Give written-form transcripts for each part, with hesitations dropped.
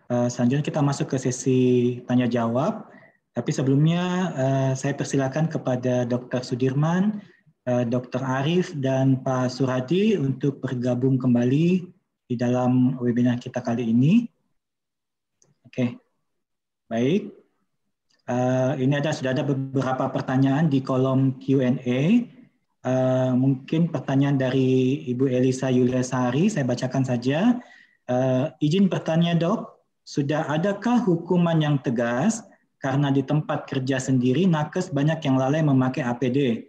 Selanjutnya kita masuk ke sesi tanya jawab. Tapi sebelumnya saya persilakan kepada Dr. Sudirman, Dr. Arif, dan Pak Suradi untuk bergabung kembali di dalam webinar kita kali ini. Oke, baik. Ini sudah ada beberapa pertanyaan di kolom Q&A. Mungkin pertanyaan dari Ibu Elisa Yuliasari, saya bacakan saja. Izin bertanya, Dok, sudah adakah hukuman yang tegas karena di tempat kerja sendiri nakes banyak yang lalai memakai APD?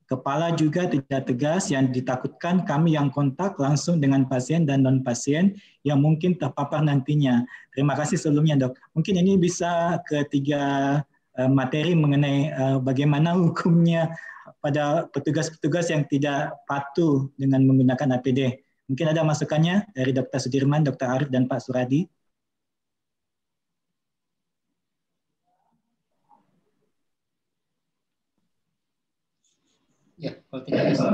Kepala juga tidak tegas, yang ditakutkan kami yang kontak langsung dengan pasien dan non-pasien yang mungkin terpapar nantinya. Terima kasih sebelumnya, Dok. Mungkin ini bisa ketiga materi mengenai bagaimana hukumnya pada petugas-petugas yang tidak patuh dengan menggunakan APD. Mungkin ada masukannya dari Dr. Sudirman, Dr. Arif, dan Pak Suradi. Ya, kalau tidak bisa.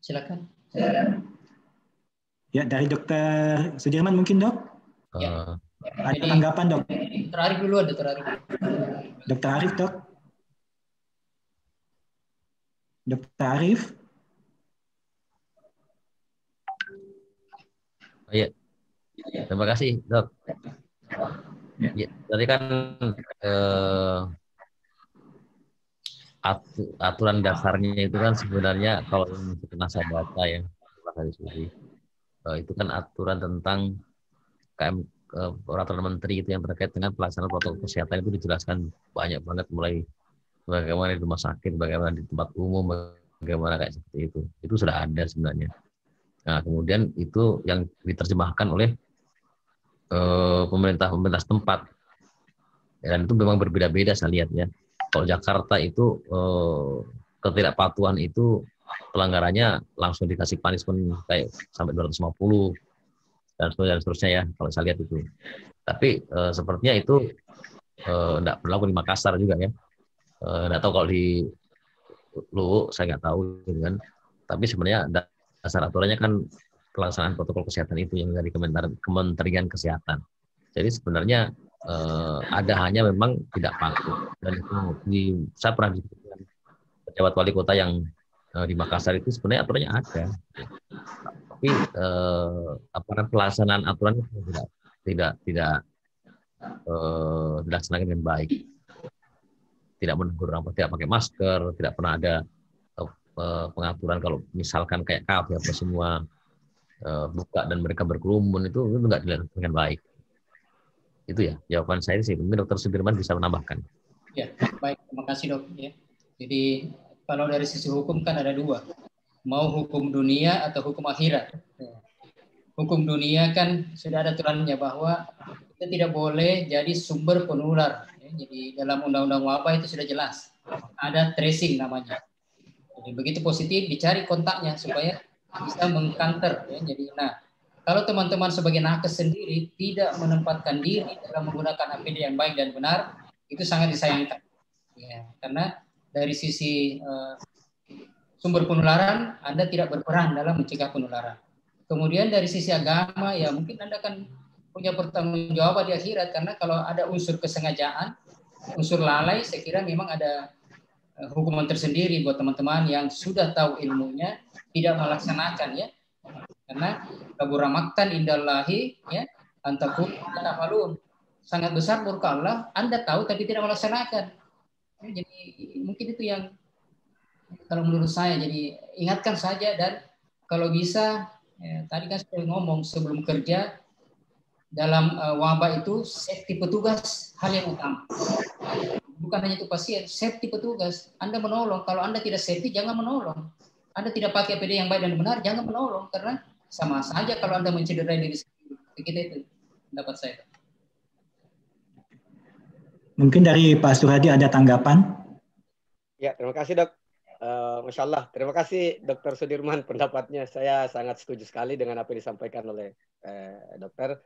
Silakan. Ya, dari Dr. Sudirman mungkin, Dok? Ya. Ada tanggapan, Dok? Dr. Arif dulu, Dr. Arif. Dr. Arif, Dok? Dr. Arif? Oh, iya. Terima kasih, Dok. Ya, tadi kan aturan dasarnya itu kan sebenarnya kalau yang pernah saya baca ya, setelah diskusi, itu kan aturan tentang KM peraturan menteri itu yang terkait dengan pelaksanaan protokol kesehatan itu dijelaskan banyak banget, mulai bagaimana di rumah sakit, bagaimana di tempat umum, bagaimana kayak seperti itu. Itu sudah ada sebenarnya. Nah, kemudian itu yang diterjemahkan oleh pemerintah setempat. Dan itu memang berbeda-beda saya lihat ya. Kalau Jakarta itu ketidakpatuhan itu pelanggarannya langsung dikasih punishment kayak sampai 250 dan seterusnya ya, kalau saya lihat itu. Tapi sepertinya itu tidak berlaku di Makassar juga ya. Tidak tahu kalau di Luwu, saya nggak tahu gitu kan. Tapi sebenarnya dasar aturannya kan pelaksanaan protokol kesehatan itu yang dari Kementerian Kesehatan. Jadi sebenarnya ada, hanya memang tidak patuh. Dan itu saya pernah diskusi dengan pejabat wali kota yang di Makassar, itu sebenarnya aturannya ada. Tapi pelaksanaan aturan tidak dilaksanakan dengan baik. Tidak menegur orang, tidak pakai masker, tidak pernah ada pengaturan kalau misalkan kayak kafe apa semua buka dan mereka berkerumun, itu nggak dilakukan dengan baik. Itu ya jawaban saya sih. Mungkin Dr. Sudirman bisa menambahkan. Ya, baik, terima kasih, Dok. Ya. Jadi kalau dari sisi hukum kan ada dua, mau hukum dunia atau hukum akhirat. Hukum dunia kan sudah ada aturannya bahwa kita tidak boleh jadi sumber penular. Ya. Jadi dalam undang-undang wabah itu sudah jelas, ada tracing namanya. Jadi begitu positif dicari kontaknya supaya bisa mengcounter. Ya. Jadi, nah, kalau teman-teman sebagai nakes sendiri tidak menempatkan diri dalam menggunakan APD yang baik dan benar, itu sangat disayangkan. Ya, karena dari sisi sumber penularan, Anda tidak berperan dalam mencegah penularan. Kemudian dari sisi agama, ya mungkin Anda akan punya pertanggungjawaban di akhirat, karena kalau ada unsur kesengajaan, unsur lalai, saya kira memang ada hukuman tersendiri buat teman-teman yang sudah tahu ilmunya, tidak melaksanakan ya. Karena kabura maktan indallahi ya, antakum tafalun. Sangat besar murka Allah, Anda tahu tapi tidak melaksanakan. Ya, jadi mungkin itu yang kalau menurut saya, jadi ingatkan saja, dan kalau bisa tadi kan saya ngomong sebelum kerja dalam wabah itu safety petugas hal yang utama. Bukan hanya itu pasien, safety petugas. Anda menolong, kalau Anda tidak safety jangan menolong. Anda tidak pakai APD yang baik dan benar, jangan menolong, karena sama saja kalau Anda mencederai diri sendiri. Begitu itu pendapat saya. Mungkin dari Pak Suradi ada tanggapan? Ya, terima kasih, Dok. Masya Allah, terima kasih Dr. Sudirman pendapatnya. Saya sangat setuju sekali dengan apa yang disampaikan oleh dokter.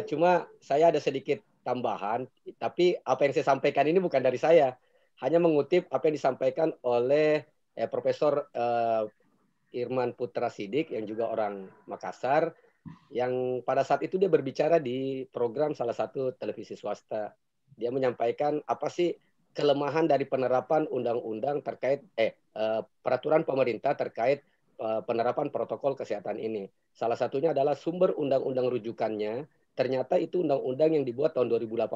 Cuma saya ada sedikit tambahan, tapi apa yang saya sampaikan ini bukan dari saya, hanya mengutip apa yang disampaikan oleh Profesor Irman Putra Sidik yang juga orang Makassar, yang pada saat itu dia berbicara di program salah satu televisi swasta. Dia menyampaikan apa sih kelemahan dari penerapan undang-undang terkait peraturan pemerintah terkait penerapan protokol kesehatan ini. Salah satunya adalah sumber undang-undang rujukannya. Ternyata itu undang-undang yang dibuat tahun 2018,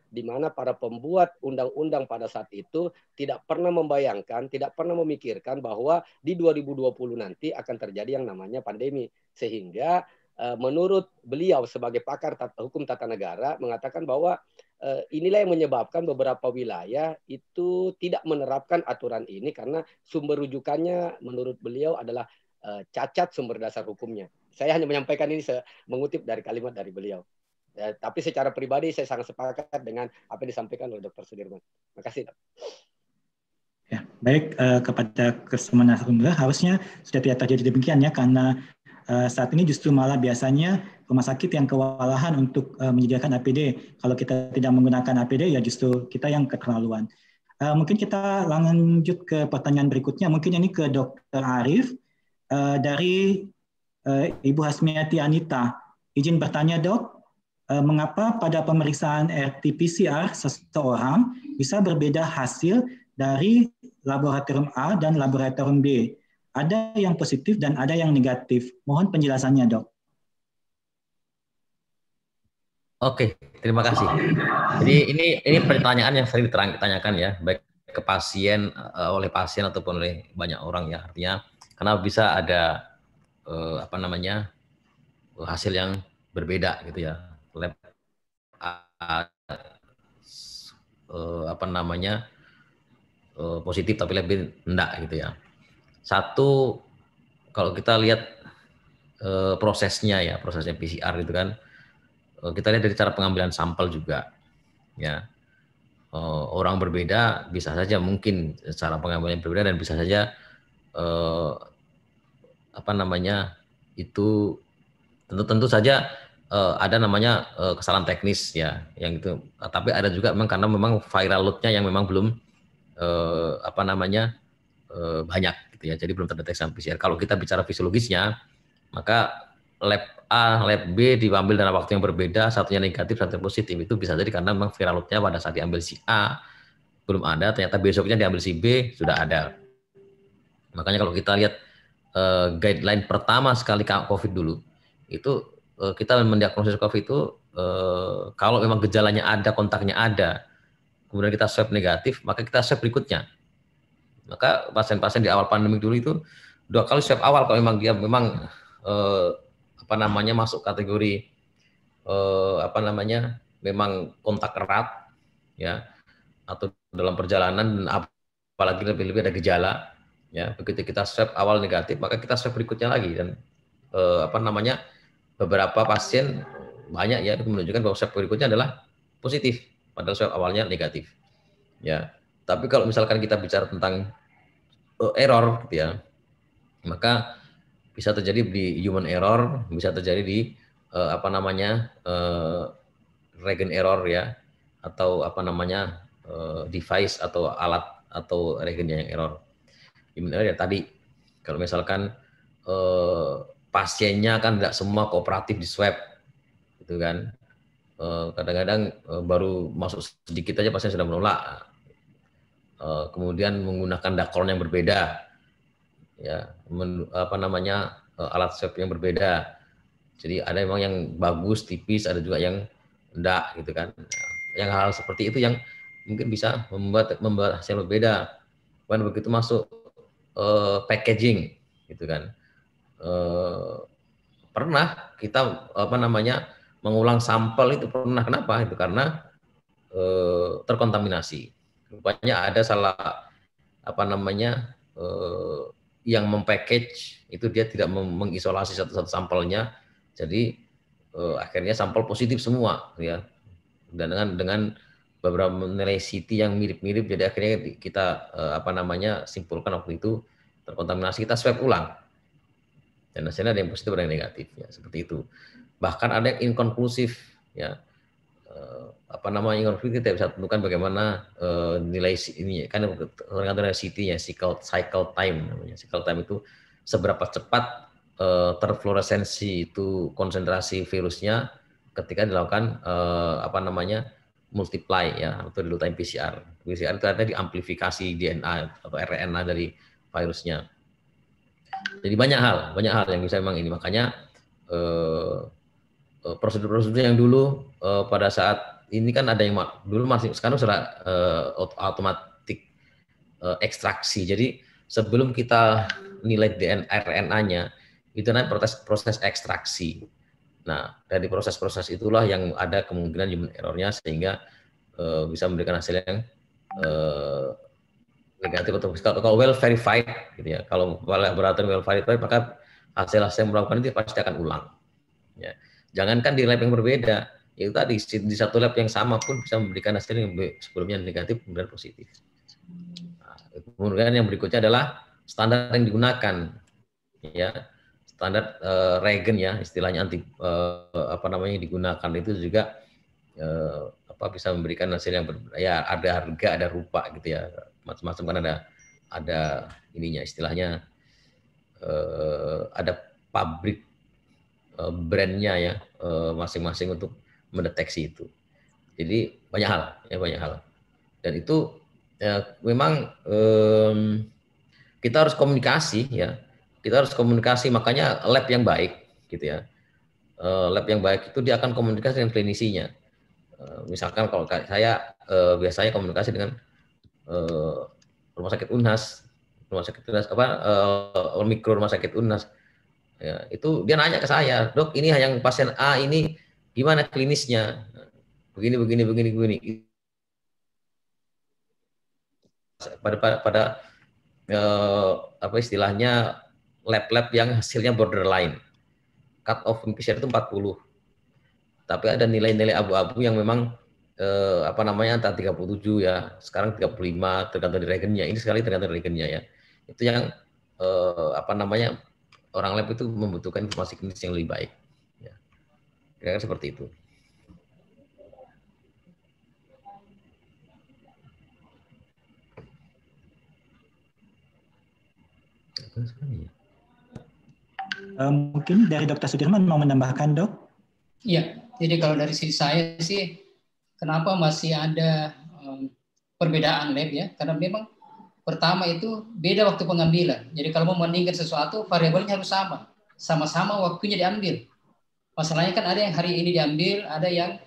di mana para pembuat undang-undang pada saat itu tidak pernah membayangkan, tidak pernah memikirkan bahwa di 2020 nanti akan terjadi yang namanya pandemi. Sehingga menurut beliau sebagai pakar hukum tata negara mengatakan bahwa inilah yang menyebabkan beberapa wilayah itu tidak menerapkan aturan ini karena sumber rujukannya menurut beliau adalah cacat sumber dasar hukumnya. Saya hanya menyampaikan ini mengutip dari kalimat dari beliau. Tapi secara pribadi saya sangat sepakat dengan apa yang disampaikan oleh Dr. Sudirman. Terima kasih, Dok. Ya, baik, kepada kesemuanya harusnya sudah tidak terjadi demikian ya, karena saat ini justru malah biasanya rumah sakit yang kewalahan untuk menyediakan APD. Kalau kita tidak menggunakan APD, ya justru kita yang keterlaluan. Mungkin kita lanjut ke pertanyaan berikutnya. Mungkin ini ke Dr. Arif dari Ibu Hasmiati Anita. Izin bertanya, Dok, mengapa pada pemeriksaan RT-PCR seseorang bisa berbeda hasil dari laboratorium A dan laboratorium B? Ada yang positif dan ada yang negatif. Mohon penjelasannya, Dok. Oke, terima kasih. Jadi ini pertanyaan yang sering ditanyakan ya, baik ke pasien, oleh pasien ataupun oleh banyak orang ya. Artinya, kenapa bisa ada hasil yang berbeda gitu ya. Lab positif tapi lebih enggak gitu ya. Satu, kalau kita lihat prosesnya PCR itu kan, kita lihat dari cara pengambilan sampel juga ya. Orang berbeda bisa saja mungkin cara pengambilan berbeda dan bisa saja itu tentu saja ada namanya kesalahan teknis ya yang itu, tapi ada juga memang karena memang viral load-nya yang memang belum banyak gitu ya, jadi belum terdeteksi PCR. Kalau kita bicara fisiologisnya, maka lab A, lab B diambil dalam waktu yang berbeda, satunya negatif, satunya positif. Itu bisa jadi karena memang viral load-nya pada saat diambil si A belum ada, ternyata besoknya diambil si B sudah ada. Makanya kalau kita lihat guideline pertama sekali COVID dulu, itu kita mendiagnosis COVID itu kalau memang gejalanya ada, kontaknya ada, kemudian kita swab negatif, maka kita swab berikutnya. Maka pasien-pasien di awal pandemi dulu itu 2 kali swab awal kalau memang dia memang masuk kategori memang kontak erat ya, atau dalam perjalanan, apalagi lebih-lebih ada gejala ya. Begitu kita swab awal negatif, maka kita swab berikutnya lagi, dan beberapa pasien banyak ya menunjukkan bahwa swab berikutnya adalah positif padahal swab awalnya negatif ya. Tapi kalau misalkan kita bicara tentang error gitu ya, maka bisa terjadi di human error, bisa terjadi di reagent error ya, atau device atau alat atau reagentnya yang error. Human error ya tadi, kalau misalkan pasiennya kan tidak semua kooperatif di swab gitu kan, kadang-kadang baru masuk sedikit aja pasien sudah menolak, kemudian menggunakan dakron yang berbeda ya, alat swab yang berbeda. Jadi ada memang yang bagus tipis, ada juga yang enggak gitu kan. Yang hal seperti itu yang mungkin bisa membuat hasil berbeda. Kemudian begitu masuk packaging gitu kan, pernah kita mengulang sampel itu pernah. Kenapa? Itu karena terkontaminasi. Rupanya ada salah yang mempackage itu, dia tidak mengisolasi satu-satu sampelnya, jadi akhirnya sampel positif semua ya, dan dengan beberapa nilai CT yang mirip-mirip, jadi akhirnya kita simpulkan waktu itu terkontaminasi, kita swab ulang dan hasilnya ada yang positif ada yang negatif ya, seperti itu. Bahkan ada yang inkonklusif ya, inkonklusif kita bisa tentukan bagaimana nilai ini kan tergantung dari CT ya, cycle time namanya. Cycle time itu seberapa cepat terfluoresensi itu konsentrasi virusnya ketika dilakukan multiply ya atau real time PCR. PCR itu ada di amplifikasi DNA atau RNA dari virusnya. Jadi banyak hal yang bisa memang ini, makanya prosedur-prosedur yang dulu pada saat ini kan ada yang dulu masih, sekarang sudah otomatik ekstraksi. Jadi sebelum kita nilai DNA RNA-nya itu nanti proses ekstraksi. Nah, dari proses-proses itulah yang ada kemungkinan human error-nya sehingga bisa memberikan hasil yang negatif atau kalau well verified gitu ya. Kalau laboratorium well verified maka hasil yang melakukan itu pasti akan ulang. Ya. Jangankan di lab yang berbeda, itu tadi di satu lab yang sama pun bisa memberikan hasil yang sebelumnya negatif kemudian positif. Nah, kemudian yang berikutnya adalah standar yang digunakan, ya standar reagen ya istilahnya digunakan itu juga bisa memberikan hasil yang ya ada harga ada rupa gitu ya, macam-macam kan ada ininya istilahnya ada pabrik brandnya ya masing-masing untuk mendeteksi itu. Jadi banyak hal dan itu ya, memang kita harus komunikasi ya, makanya lab yang baik gitu ya, lab yang baik itu dia akan komunikasi dengan klinisinya. Misalkan kalau saya biasanya komunikasi dengan rumah sakit Unhas mikro rumah sakit Unhas ya, itu dia nanya ke saya, dok ini yang pasien A ini gimana klinisnya, begini pada istilahnya lab-lab yang hasilnya borderline, cut off PCR itu 40, tapi ada nilai-nilai abu-abu yang memang antara 37 ya, sekarang 35 tergantung reagennya. Ini sekali tergantung reagennya ya. Itu yang orang lab itu membutuhkan informasi klinis yang lebih baik. Ya. Kira-kira seperti itu. Mungkin dari Dr. Sudirman mau menambahkan, dok? Iya, jadi kalau dari sisi saya sih, kenapa masih ada perbedaan lab ya? Karena memang pertama itu beda waktu pengambilan. Jadi kalau mau membandingkan sesuatu, variabelnya harus sama-sama waktunya diambil. Masalahnya kan ada yang hari ini diambil, ada yang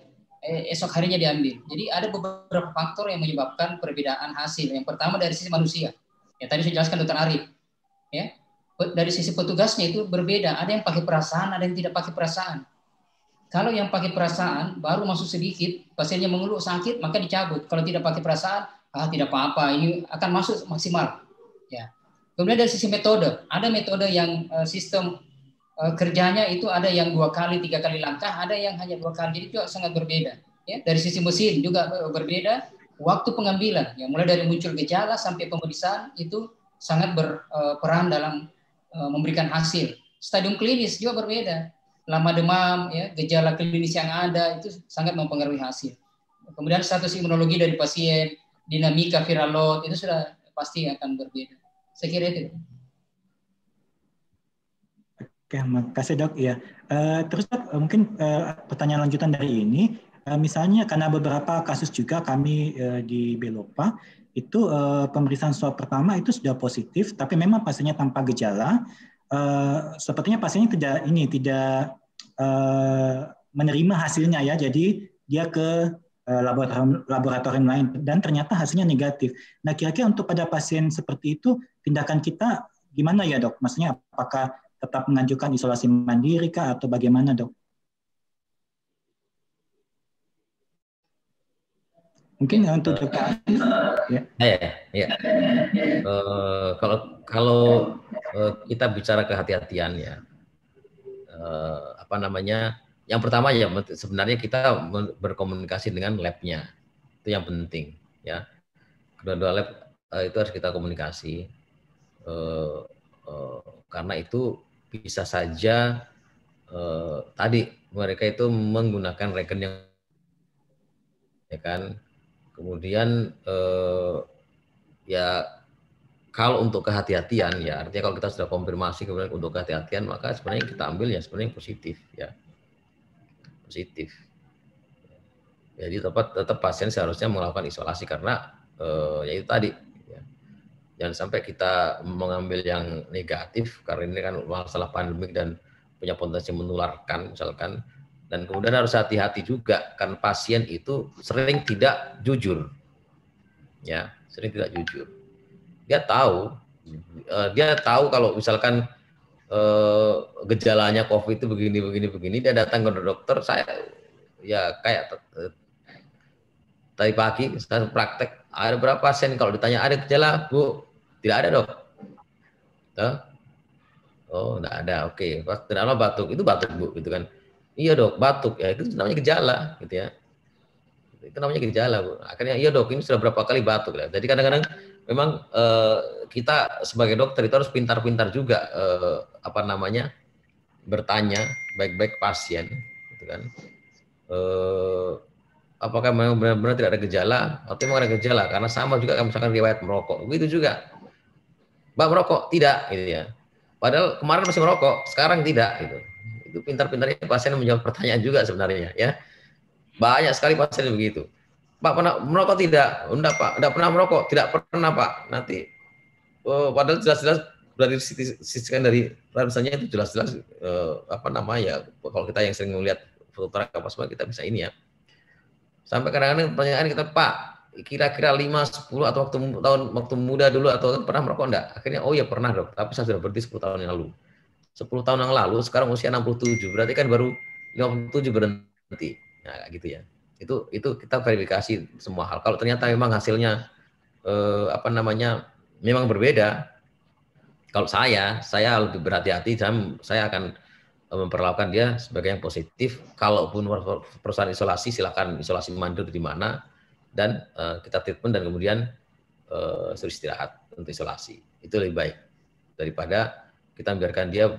esok harinya diambil. Jadi ada beberapa faktor yang menyebabkan perbedaan hasil. Yang pertama dari sisi manusia. Ya tadi saya jelaskan Dr. Arif. Ya, dari sisi petugasnya itu berbeda. Ada yang pakai perasaan, ada yang tidak pakai perasaan. Kalau yang pakai perasaan baru masuk sedikit, pasiennya mengeluh sakit, maka dicabut. Kalau tidak pakai perasaan, tidak apa-apa, ini akan masuk maksimal. Ya. Kemudian dari sisi metode, ada metode yang sistem kerjanya itu ada yang 2 kali, 3 kali langkah, ada yang hanya 2 kali, jadi itu sangat berbeda. Ya. Dari sisi mesin juga berbeda. Waktu pengambilan, ya mulai dari muncul gejala sampai pemeriksaan itu sangat berperan dalam memberikan hasil. Stadium klinis juga berbeda. Lama demam, ya, gejala klinis yang ada itu sangat mempengaruhi hasil. Kemudian status imunologi dari pasien, dinamika viral load itu sudah pasti akan berbeda. Saya kira itu. Oke, makasih dok. Ya, terus dok, mungkin pertanyaan lanjutan dari ini, misalnya karena beberapa kasus juga kami di Belopa itu pemeriksaan swab pertama itu sudah positif, tapi memang pasiennya tanpa gejala. Sepertinya pasiennya tidak menerima hasilnya ya, jadi dia ke laboratorium lain dan ternyata hasilnya negatif. Nah, kira-kira untuk pada pasien seperti itu tindakan kita gimana ya dok? Maksudnya apakah tetap mengajukan isolasi mandiri kah atau bagaimana dok? Mungkin untuk dokter ya. Kalau kita bicara kehati-hatian ya, yang pertama ya sebenarnya kita berkomunikasi dengan labnya, itu yang penting ya. Kedua-dua lab itu harus kita komunikasi karena itu bisa saja tadi mereka itu menggunakan regen yang ya kan. Kemudian ya kalau untuk kehati-hatian ya, artinya kalau kita sudah konfirmasi kemudian untuk kehati-hatian, maka sebenarnya kita ambil ya sebenarnya positif ya, positif. Jadi tetap pasien seharusnya melakukan isolasi karena ya itu tadi ya. Jangan sampai kita mengambil yang negatif karena ini kan masalah pandemik dan punya potensi menularkan misalkan, dan kemudian harus hati-hati juga karena pasien itu sering tidak jujur ya, sering tidak jujur. Dia tahu kalau misalkan gejalanya COVID itu begini, dia datang ke dokter. Saya ya kayak tadi pagi saya praktek, ada berapa pasien kalau ditanya ada gejala, Bu? Tidak ada, Dok. Oh, enggak ada. Oke. Kenapa batuk? Itu batuk, Bu, gitu kan. Iya, Dok, batuk. Ya itu namanya gejala, gitu ya. Itu namanya gejala, Bu. Akhirnya iya, Dok, ini sudah berapa kali batuk ya. Jadi kadang-kadang memang kita sebagai dokter itu harus pintar-pintar juga bertanya baik-baik pasien, gitu kan. Apakah memang benar-benar tidak ada gejala atau memang ada gejala? Karena sama juga kan misalkan riwayat merokok, begitu juga. Mbak merokok? Tidak, gitu ya. Padahal kemarin masih merokok, sekarang tidak, gitu. Itu pintar-pintarnya pasien menjawab pertanyaan juga sebenarnya, ya. Banyak sekali pasien begitu. Pak pernah merokok tidak? Enggak, Pak. Enggak pernah merokok? Tidak pernah, Pak. Nanti padahal jelas-jelas dari sisikan dari misalnya itu jelas-jelas kalau kita yang sering melihat foto terakhir apa semua kita bisa ini ya. Sampai kadang-kadang pertanyaan kita, Pak, kira-kira 5, 10 atau waktu muda dulu atau pernah merokok enggak? Akhirnya oh ya pernah, Dok, tapi saya sudah berhenti 10 tahun yang lalu. 10 tahun yang lalu sekarang usia 67, berarti kan baru 57 berhenti. Nah, gitu ya. Itu kita verifikasi semua hal. Kalau ternyata memang hasilnya memang berbeda, kalau saya lebih berhati-hati, saya akan memperlakukan dia sebagai yang positif. Kalaupun perusahaan isolasi, silakan isolasi mandiri di mana, dan kita treatment dan kemudian suruh istirahat untuk isolasi. Itu lebih baik daripada kita biarkan dia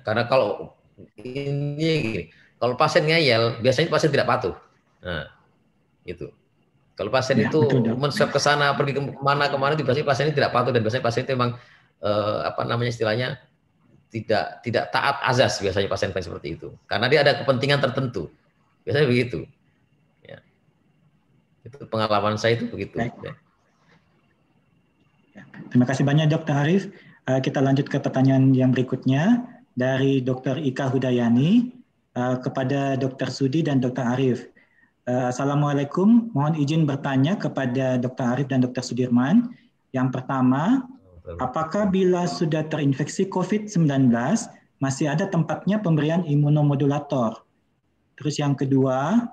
karena kalau ini gini, kalau pasien ngeyel, biasanya pasien tidak patuh. Nah, itu. Kalau pasien itu men-swab ke sana, pergi kemana, itu biasanya pasien ini tidak patuh dan biasanya pasien itu memang istilahnya tidak taat azas biasanya pasien seperti itu. Karena dia ada kepentingan tertentu. Biasanya begitu. Ya. Itu pengalaman saya itu begitu. Ya. Terima kasih banyak Dr. Arif. Kita lanjut ke pertanyaan yang berikutnya dari Dr. Ika Hudayani kepada Dr. Sudi dan Dr. Arif. Assalamualaikum, mohon izin bertanya kepada Dr. Arif dan Dr. Sudirman. Yang pertama, apakah bila sudah terinfeksi COVID-19 masih ada tempatnya pemberian imunomodulator? Terus yang kedua,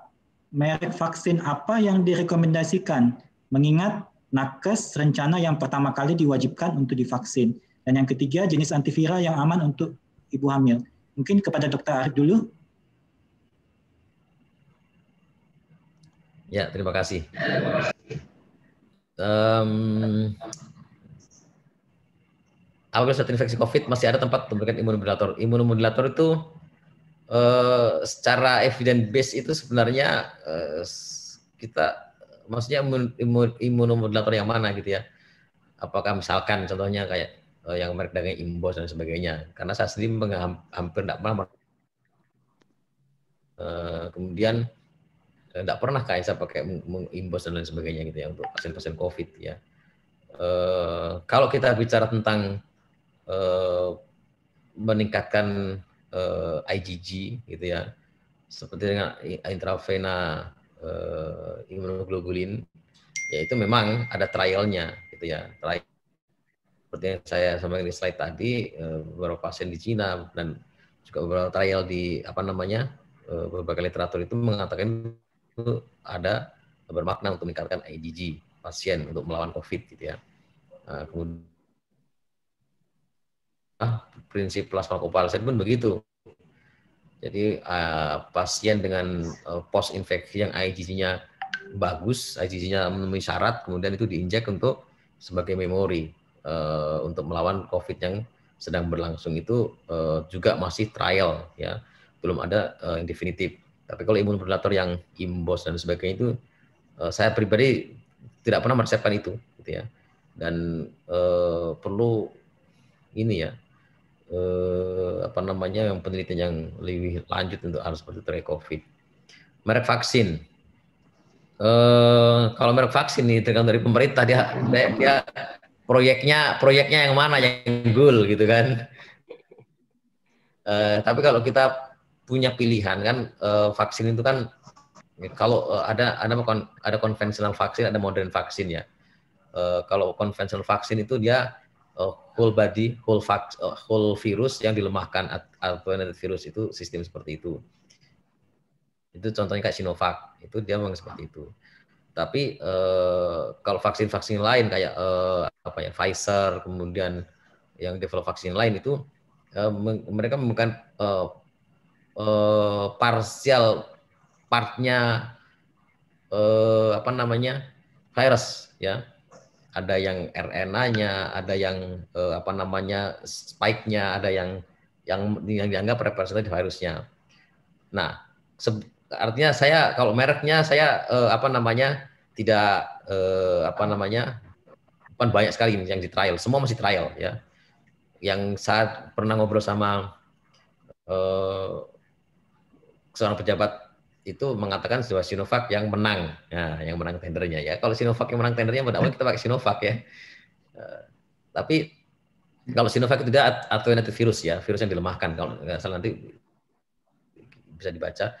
merek vaksin apa yang direkomendasikan? Mengingat nakes rencana yang pertama kali diwajibkan untuk divaksin. Dan yang ketiga, jenis antiviral yang aman untuk ibu hamil. Mungkin kepada Dr. Arif dulu. Ya, terima kasih. Apabila sudah terinfeksi COVID, masih ada tempat memberikan imunomodulator. Imunomodulator itu secara evidence base itu sebenarnya maksudnya imunomodulator yang mana gitu ya? Apakah misalkan contohnya kayak yang merek dagang Imbos dan sebagainya? Karena saya sendiri hampir tidak pernah. Kemudian tidak pernah kayak saya pakai Imbos dan lain sebagainya gitu ya untuk pasien-pasien COVID ya. Kalau kita bicara tentang meningkatkan IgG gitu ya, seperti dengan intravena imunoglobulin, ya itu memang ada trialnya gitu ya. Trial seperti yang saya sampaikan di slide tadi, beberapa pasien di Cina dan juga beberapa trial di berbagai literatur itu mengatakan itu ada bermakna untuk meningkatkan IgG pasien untuk melawan COVID gitu ya. Kemudian prinsip plasma konvalesen pun begitu. Jadi pasien dengan post infeksi yang IgG-nya bagus, IgG-nya memenuhi syarat, kemudian itu diinjek untuk sebagai memori untuk melawan COVID yang sedang berlangsung itu juga masih trial ya, belum ada yang definitif. Tapi kalau imunomodulator yang Imbos dan sebagainya itu saya pribadi tidak pernah mempersiapkan itu, gitu ya. Dan perlu ini ya, apa namanya, yang penelitian yang lebih lanjut untuk hal seperti itu COVID. Merek vaksin. Kalau merek vaksin nih tergantung dari pemerintah, dia proyeknya yang mana yang goal gitu kan. Tapi kalau kita punya pilihan kan, vaksin itu kan kalau ada konvensional vaksin, ada modern vaksin ya. Kalau konvensional vaksin itu dia whole body, whole virus yang dilemahkan, attenuated virus, itu sistem seperti itu. Itu contohnya kayak Sinovac, itu dia memang seperti itu. Tapi kalau vaksin-vaksin lain kayak Pfizer, kemudian yang develop vaksin lain itu mereka menemukan partial partnya virus ya. Ada yang RNA-nya, ada yang spike-nya, ada yang dianggap representatif virusnya. Nah, artinya saya kalau mereknya saya tidak bukan banyak sekali yang di trial, semua masih trial ya. Yang saat pernah ngobrol sama seorang pejabat itu mengatakan bahwa Sinovac yang menang, yang menang tendernya ya. Kalau Sinovac yang menang tendernya, pada awalnya kita pakai Sinovac ya. Tapi kalau Sinovac itu dia attenuated virus ya, virus yang dilemahkan. Kalau nggak salah nanti bisa dibaca.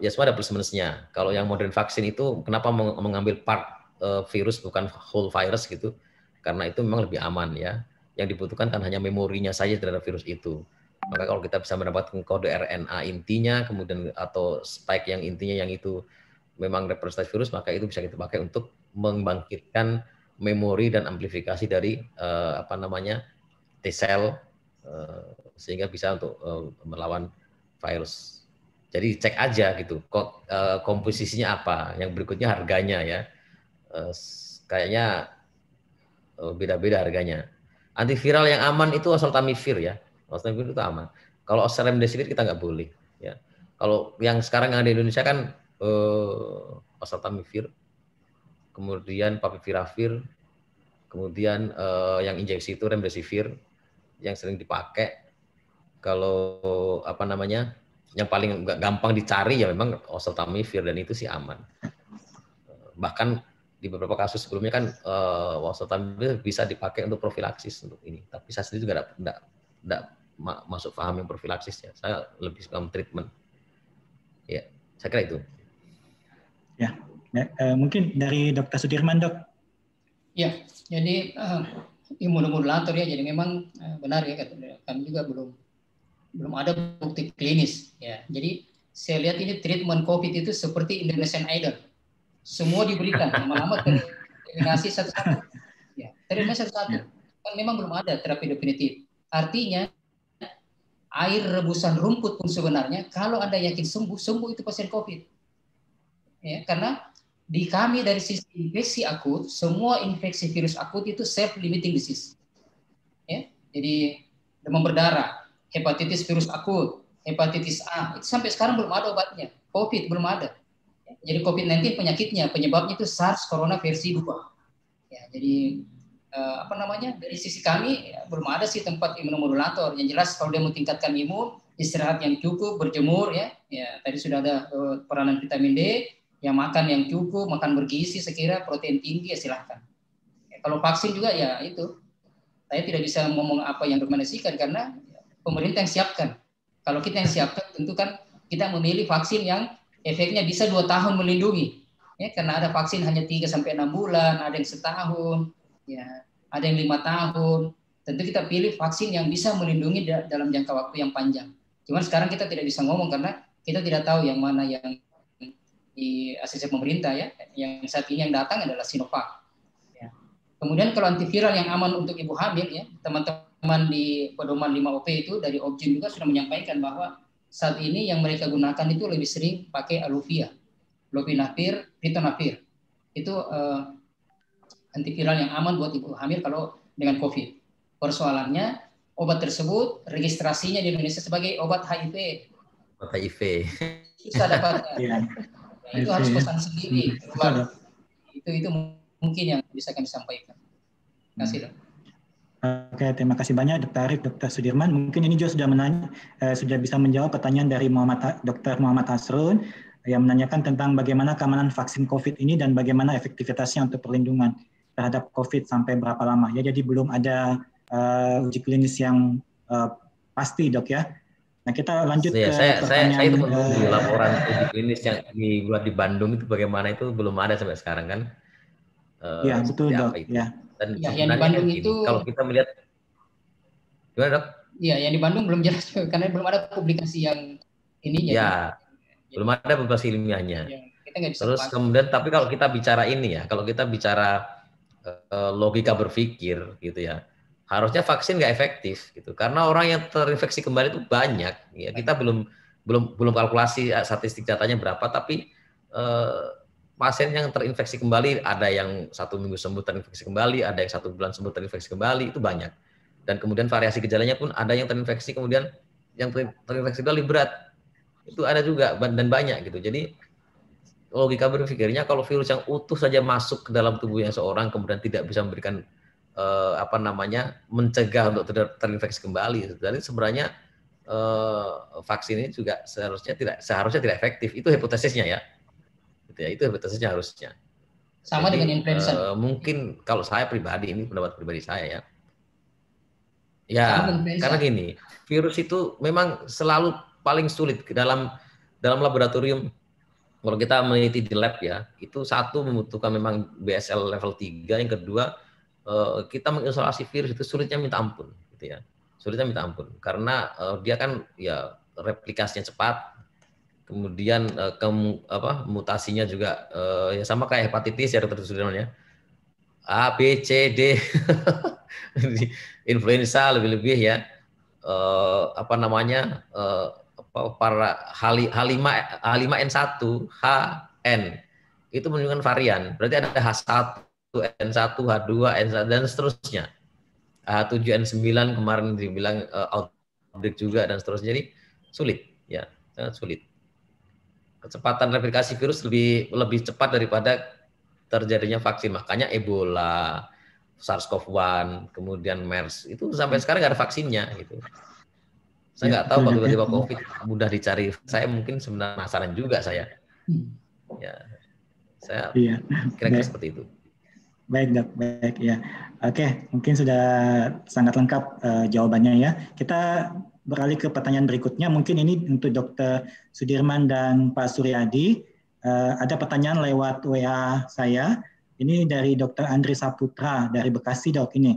Ya semua ada plus minusnya. Kalau yang modern vaksin itu kenapa mengambil part virus bukan whole virus gitu? Karena itu memang lebih aman ya. Yang dibutuhkan kan hanya memorinya saja terhadap virus itu. Maka kalau kita bisa mendapatkan kode RNA intinya, kemudian atau spike yang intinya yang itu memang representatif virus, maka itu bisa kita pakai untuk membangkitkan memori dan amplifikasi dari T-cell sehingga bisa untuk melawan virus. Jadi cek aja gitu, komposisinya apa. Yang berikutnya harganya ya, kayaknya beda-beda harganya. Antiviral yang aman itu oseltamivir ya. Oseltamivir itu aman. Kalau remdesivir kita nggak boleh. Ya. Kalau yang sekarang yang ada di Indonesia kan oseltamivir, kemudian favipiravir, kemudian yang injeksi itu remdesivir yang sering dipakai. Kalau yang paling gampang dicari ya memang oseltamivir, dan itu sih aman. Bahkan di beberapa kasus sebelumnya kan oseltamivir bisa dipakai untuk profilaksis untuk ini. Tapi saya sendiri juga tidak masuk paham yang profilaksisnya. Saya lebih suka treatment. Ya, saya kira itu. Ya, mungkin dari Dr. Sudirman, Dok. Ya, jadi imunomodulator ya. Jadi memang benar ya, kami juga belum ada bukti klinis. Ya, jadi saya lihat ini treatment COVID itu seperti Indonesian Idol. Semua diberikan lama-lama tereliminasi satu-satu. Ya, tereliminasi satu-satu. Kan memang belum ada terapi definitif. Artinya air rebusan rumput pun sebenarnya kalau Anda yakin sembuh itu pasien COVID. Ya, karena di kami dari sisi infeksi akut, semua infeksi virus akut itu self-limiting disease. Ya, jadi demam berdarah, hepatitis virus akut, hepatitis A, itu sampai sekarang belum ada obatnya. COVID belum ada. Jadi COVID-19 penyebabnya itu SARS corona versi 2. Ya, jadi dari sisi kami ya, belum ada sih tempat imunomodulator. Yang jelas kalau dia mau tingkatkan imun, istirahat yang cukup, berjemur ya. Ya, tadi sudah ada peranan vitamin D, yang makan yang cukup, makan bergizi, sekira protein tinggi ya silahkan. Ya, kalau vaksin juga ya itu. Saya tidak bisa ngomong apa yang rekomendasikan karena pemerintah yang siapkan. Kalau kita yang siapkan tentu kan kita memilih vaksin yang efeknya bisa 2 tahun melindungi. Ya, karena ada vaksin hanya 3-6 bulan, ada yang setahun, ya, ada yang 5 tahun. Tentu kita pilih vaksin yang bisa melindungi dalam jangka waktu yang panjang. Cuman sekarang kita tidak bisa ngomong karena kita tidak tahu yang mana yang di ACC pemerintah ya. Yang saat ini yang datang adalah Sinovac. Ya. Kemudian kalau antiviral yang aman untuk ibu hamil ya, teman-teman di pedoman 5OP itu dari Objin juga sudah menyampaikan bahwa saat ini yang mereka gunakan itu lebih sering pakai Aluvia, Lopinavir, Ritonavir. Itu antiviral yang aman buat ibu hamil kalau dengan COVID. Persoalannya obat tersebut registrasinya di Indonesia sebagai obat HIV. HIV. Susah dapatnya. Ya, itu harus pesan sendiri. Itu mungkin yang bisa kami sampaikan. Terima kasih, Dok. Oke, terima kasih banyak Dr. Arif, Dr. Sudirman. Mungkin ini juga sudah bisa menjawab pertanyaan dari Dr. Muhammad Hasrun yang menanyakan tentang bagaimana keamanan vaksin COVID ini dan bagaimana efektivitasnya untuk perlindungan terhadap COVID sampai berapa lama. Ya, jadi belum ada uji klinis yang pasti, Dok ya. Nah, kita lanjut ke pertanyaan. Saya itu menunggu laporan uji klinis yang dibuat di Bandung itu bagaimana, itu belum ada sampai sekarang kan. Ya, betul, Dok. Ya. Dan ya, yang di Bandung itu kalau kita melihat gimana, Dok? Iya, yang di Bandung belum jelas karena belum ada publikasi yang ini. Ya, belum ada publikasi ilmiahnya. Ya, kita nggak bisa terus kemudian, tapi kalau kita bicara ini ya, kalau kita bicara logika berpikir gitu ya, harusnya vaksin nggak efektif gitu, karena orang yang terinfeksi kembali itu banyak. Ya, kita belum kalkulasi statistik datanya berapa, tapi pasien yang terinfeksi kembali, ada yang 1 minggu sembuh terinfeksi kembali, ada yang 1 bulan sembuh terinfeksi kembali, itu banyak. Dan kemudian variasi gejalanya pun ada yang terinfeksi kemudian yang terinfeksi kembali berat, itu ada juga dan banyak gitu. Jadi logika berpikirnya kalau virus yang utuh saja masuk ke dalam tubuhnya seorang kemudian tidak bisa memberikan mencegah untuk terinfeksi kembali, jadi sebenarnya vaksin ini juga seharusnya tidak efektif. Itu hipotesisnya ya. Itu hipotesisnya harusnya. Sama jadi, dengan influenza. Mungkin kalau saya pribadi, ini pendapat pribadi saya ya. Ya, karena gini, virus itu memang selalu paling sulit dalam laboratorium. Kalau kita meneliti di lab ya, itu satu membutuhkan memang BSL level 3, yang kedua kita mengisolasi virus itu sulitnya minta ampun gitu ya. Sulitnya minta ampun karena dia kan ya replikasinya cepat. Kemudian mutasinya juga ya sama kayak hepatitis ya, Dr. Sudirman ya. A, B, C, D. Influenza lebih-lebih ya. Para H5N1, HN itu menunjukkan varian. Berarti ada H1, N1, H2, N1 dan seterusnya. H7N9 kemarin dibilang outbreak juga dan seterusnya. Jadi sulit ya, sangat sulit. Kecepatan replikasi virus lebih cepat daripada terjadinya vaksin. Makanya Ebola, SARS-CoV-1, kemudian MERS itu sampai sekarang nggak ada vaksinnya gitu. Saya nggak tahu kalau tiba-tiba COVID mudah dicari. Saya mungkin sebenarnya penasaran juga saya. Ya, saya kira-kira seperti itu. Baik, Dok. Baik ya. Oke, mungkin sudah sangat lengkap jawabannya ya. Kita beralih ke pertanyaan berikutnya. Mungkin ini untuk Dr. Sudirman dan Pak Suryadi. Ada pertanyaan lewat WA saya. Ini dari Dr. Andri Saputra dari Bekasi, Dok. Ini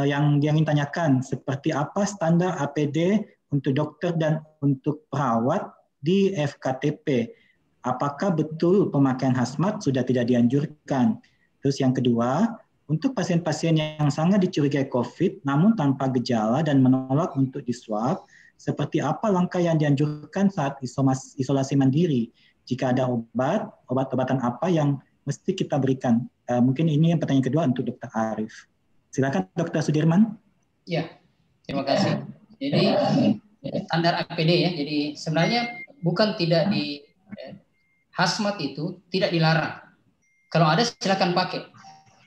yang dia ingin tanyakan, seperti apa standar APD untuk dokter dan untuk perawat di FKTP? Apakah betul pemakaian hazmat sudah tidak dianjurkan? Terus yang kedua, untuk pasien-pasien yang sangat dicurigai COVID namun tanpa gejala dan menolak untuk diswab, seperti apa langkah yang dianjurkan saat isolasi mandiri? Jika ada obat-obatan apa yang mesti kita berikan? Mungkin ini yang pertanyaan kedua untuk Dr. Arif. Silakan Dr. Sudirman. Ya, terima kasih. Jadi standar APD ya. Jadi sebenarnya bukan tidak di hazmat itu tidak dilarang. Kalau ada silakan pakai,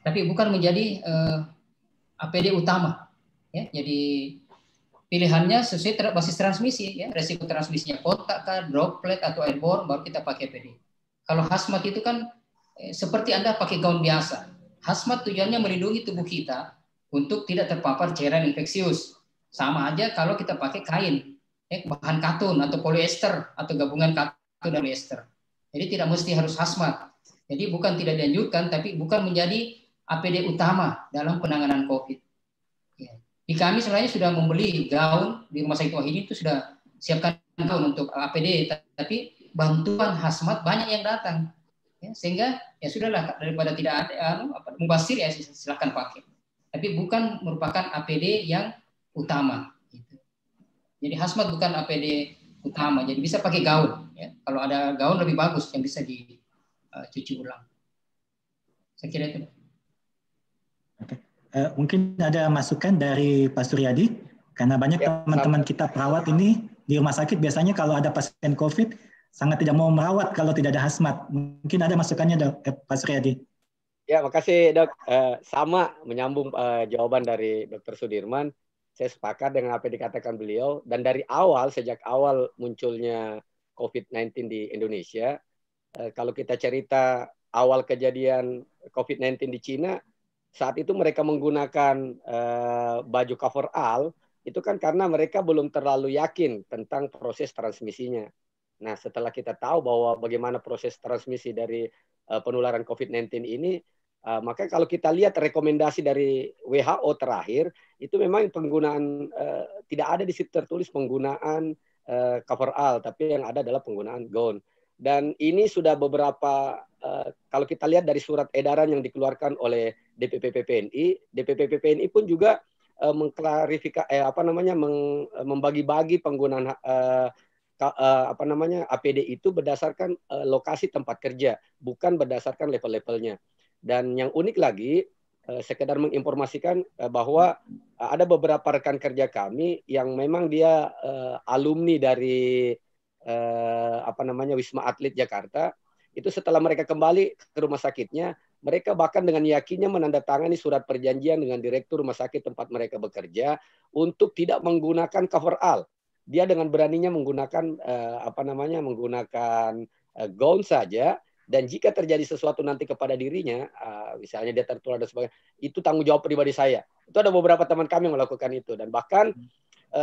tapi bukan menjadi APD utama. Ya, jadi pilihannya sesuai basis transmisi, ya, resiko transmisinya kontak, droplet atau airborne, baru kita pakai APD. Kalau hazmat itu kan seperti Anda pakai gaun biasa. Hazmat tujuannya melindungi tubuh kita untuk tidak terpapar cairan infeksius. Sama aja kalau kita pakai kain, ya, bahan katun atau polyester atau gabungan katun dan polyester. Jadi tidak mesti harus hazmat. Jadi bukan tidak dianjurkan, tapi bukan menjadi APD utama dalam penanganan COVID. Ya. Di kami sebenarnya sudah membeli gaun di Rumah Sakit Wahidi itu sudah siapkan gaun untuk APD, tapi bantuan hazmat banyak yang datang. Ya, sehingga ya sudahlah, daripada tidak ada mubasir ya silakan pakai. Tapi bukan merupakan APD yang utama. Gitu. Jadi hazmat bukan APD utama. Jadi bisa pakai gaun. Ya. Kalau ada gaun lebih bagus yang bisa dicuci ulang. Saya kira itu. Oke. Mungkin ada masukan dari Pak Suryadi, karena banyak teman-teman kita perawat ini di rumah sakit biasanya kalau ada pasien COVID sangat tidak mau merawat kalau tidak ada hazmat. Mungkin ada masukannya Pak Suryadi. Ya, makasih Dok. Sama menyambung jawaban dari Dr. Sudirman. Saya sepakat dengan apa yang dikatakan beliau. Dan dari awal, sejak awal munculnya COVID-19 di Indonesia, kalau kita cerita awal kejadian COVID-19 di Cina, saat itu mereka menggunakan baju coverall, itu kan karena mereka belum terlalu yakin tentang proses transmisinya. Nah, setelah kita tahu bahwa bagaimana proses transmisi dari penularan COVID-19 ini, maka kalau kita lihat rekomendasi dari WHO terakhir, itu memang penggunaan tidak ada di situ tertulis penggunaan coverall, tapi yang ada adalah penggunaan gown. Dan ini sudah beberapa, kalau kita lihat dari surat edaran yang dikeluarkan oleh DPP PPNI, DPP PPNI pun juga mengklarifikasi, membagi-bagi penggunaan APD itu berdasarkan lokasi tempat kerja, bukan berdasarkan level-levelnya. Dan yang unik lagi, sekedar menginformasikan bahwa ada beberapa rekan kerja kami yang memang dia alumni dari Wisma Atlet Jakarta. Itu setelah mereka kembali ke rumah sakitnya, mereka bahkan dengan yakinnya menandatangani surat perjanjian dengan direktur rumah sakit tempat mereka bekerja untuk tidak menggunakan coverall. Dia dengan beraninya menggunakan menggunakan gown saja, dan jika terjadi sesuatu nanti kepada dirinya, misalnya dia tertular dan sebagainya, itu tanggung jawab pribadi saya. Itu ada beberapa teman kami yang melakukan itu. Dan bahkan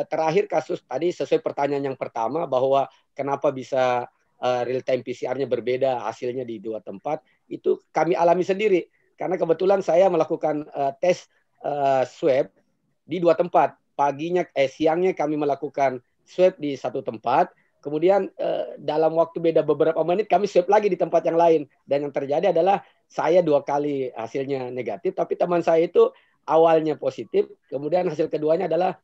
terakhir kasus tadi sesuai pertanyaan yang pertama bahwa kenapa bisa real time PCR-nya berbeda hasilnya di dua tempat, itu kami alami sendiri. Karena kebetulan saya melakukan tes swab di dua tempat. Siangnya kami melakukan swab di satu tempat, kemudian dalam waktu beda beberapa menit kami swab lagi di tempat yang lain. Dan yang terjadi adalah saya 2 kali hasilnya negatif, tapi teman saya itu awalnya positif, kemudian hasil keduanya adalah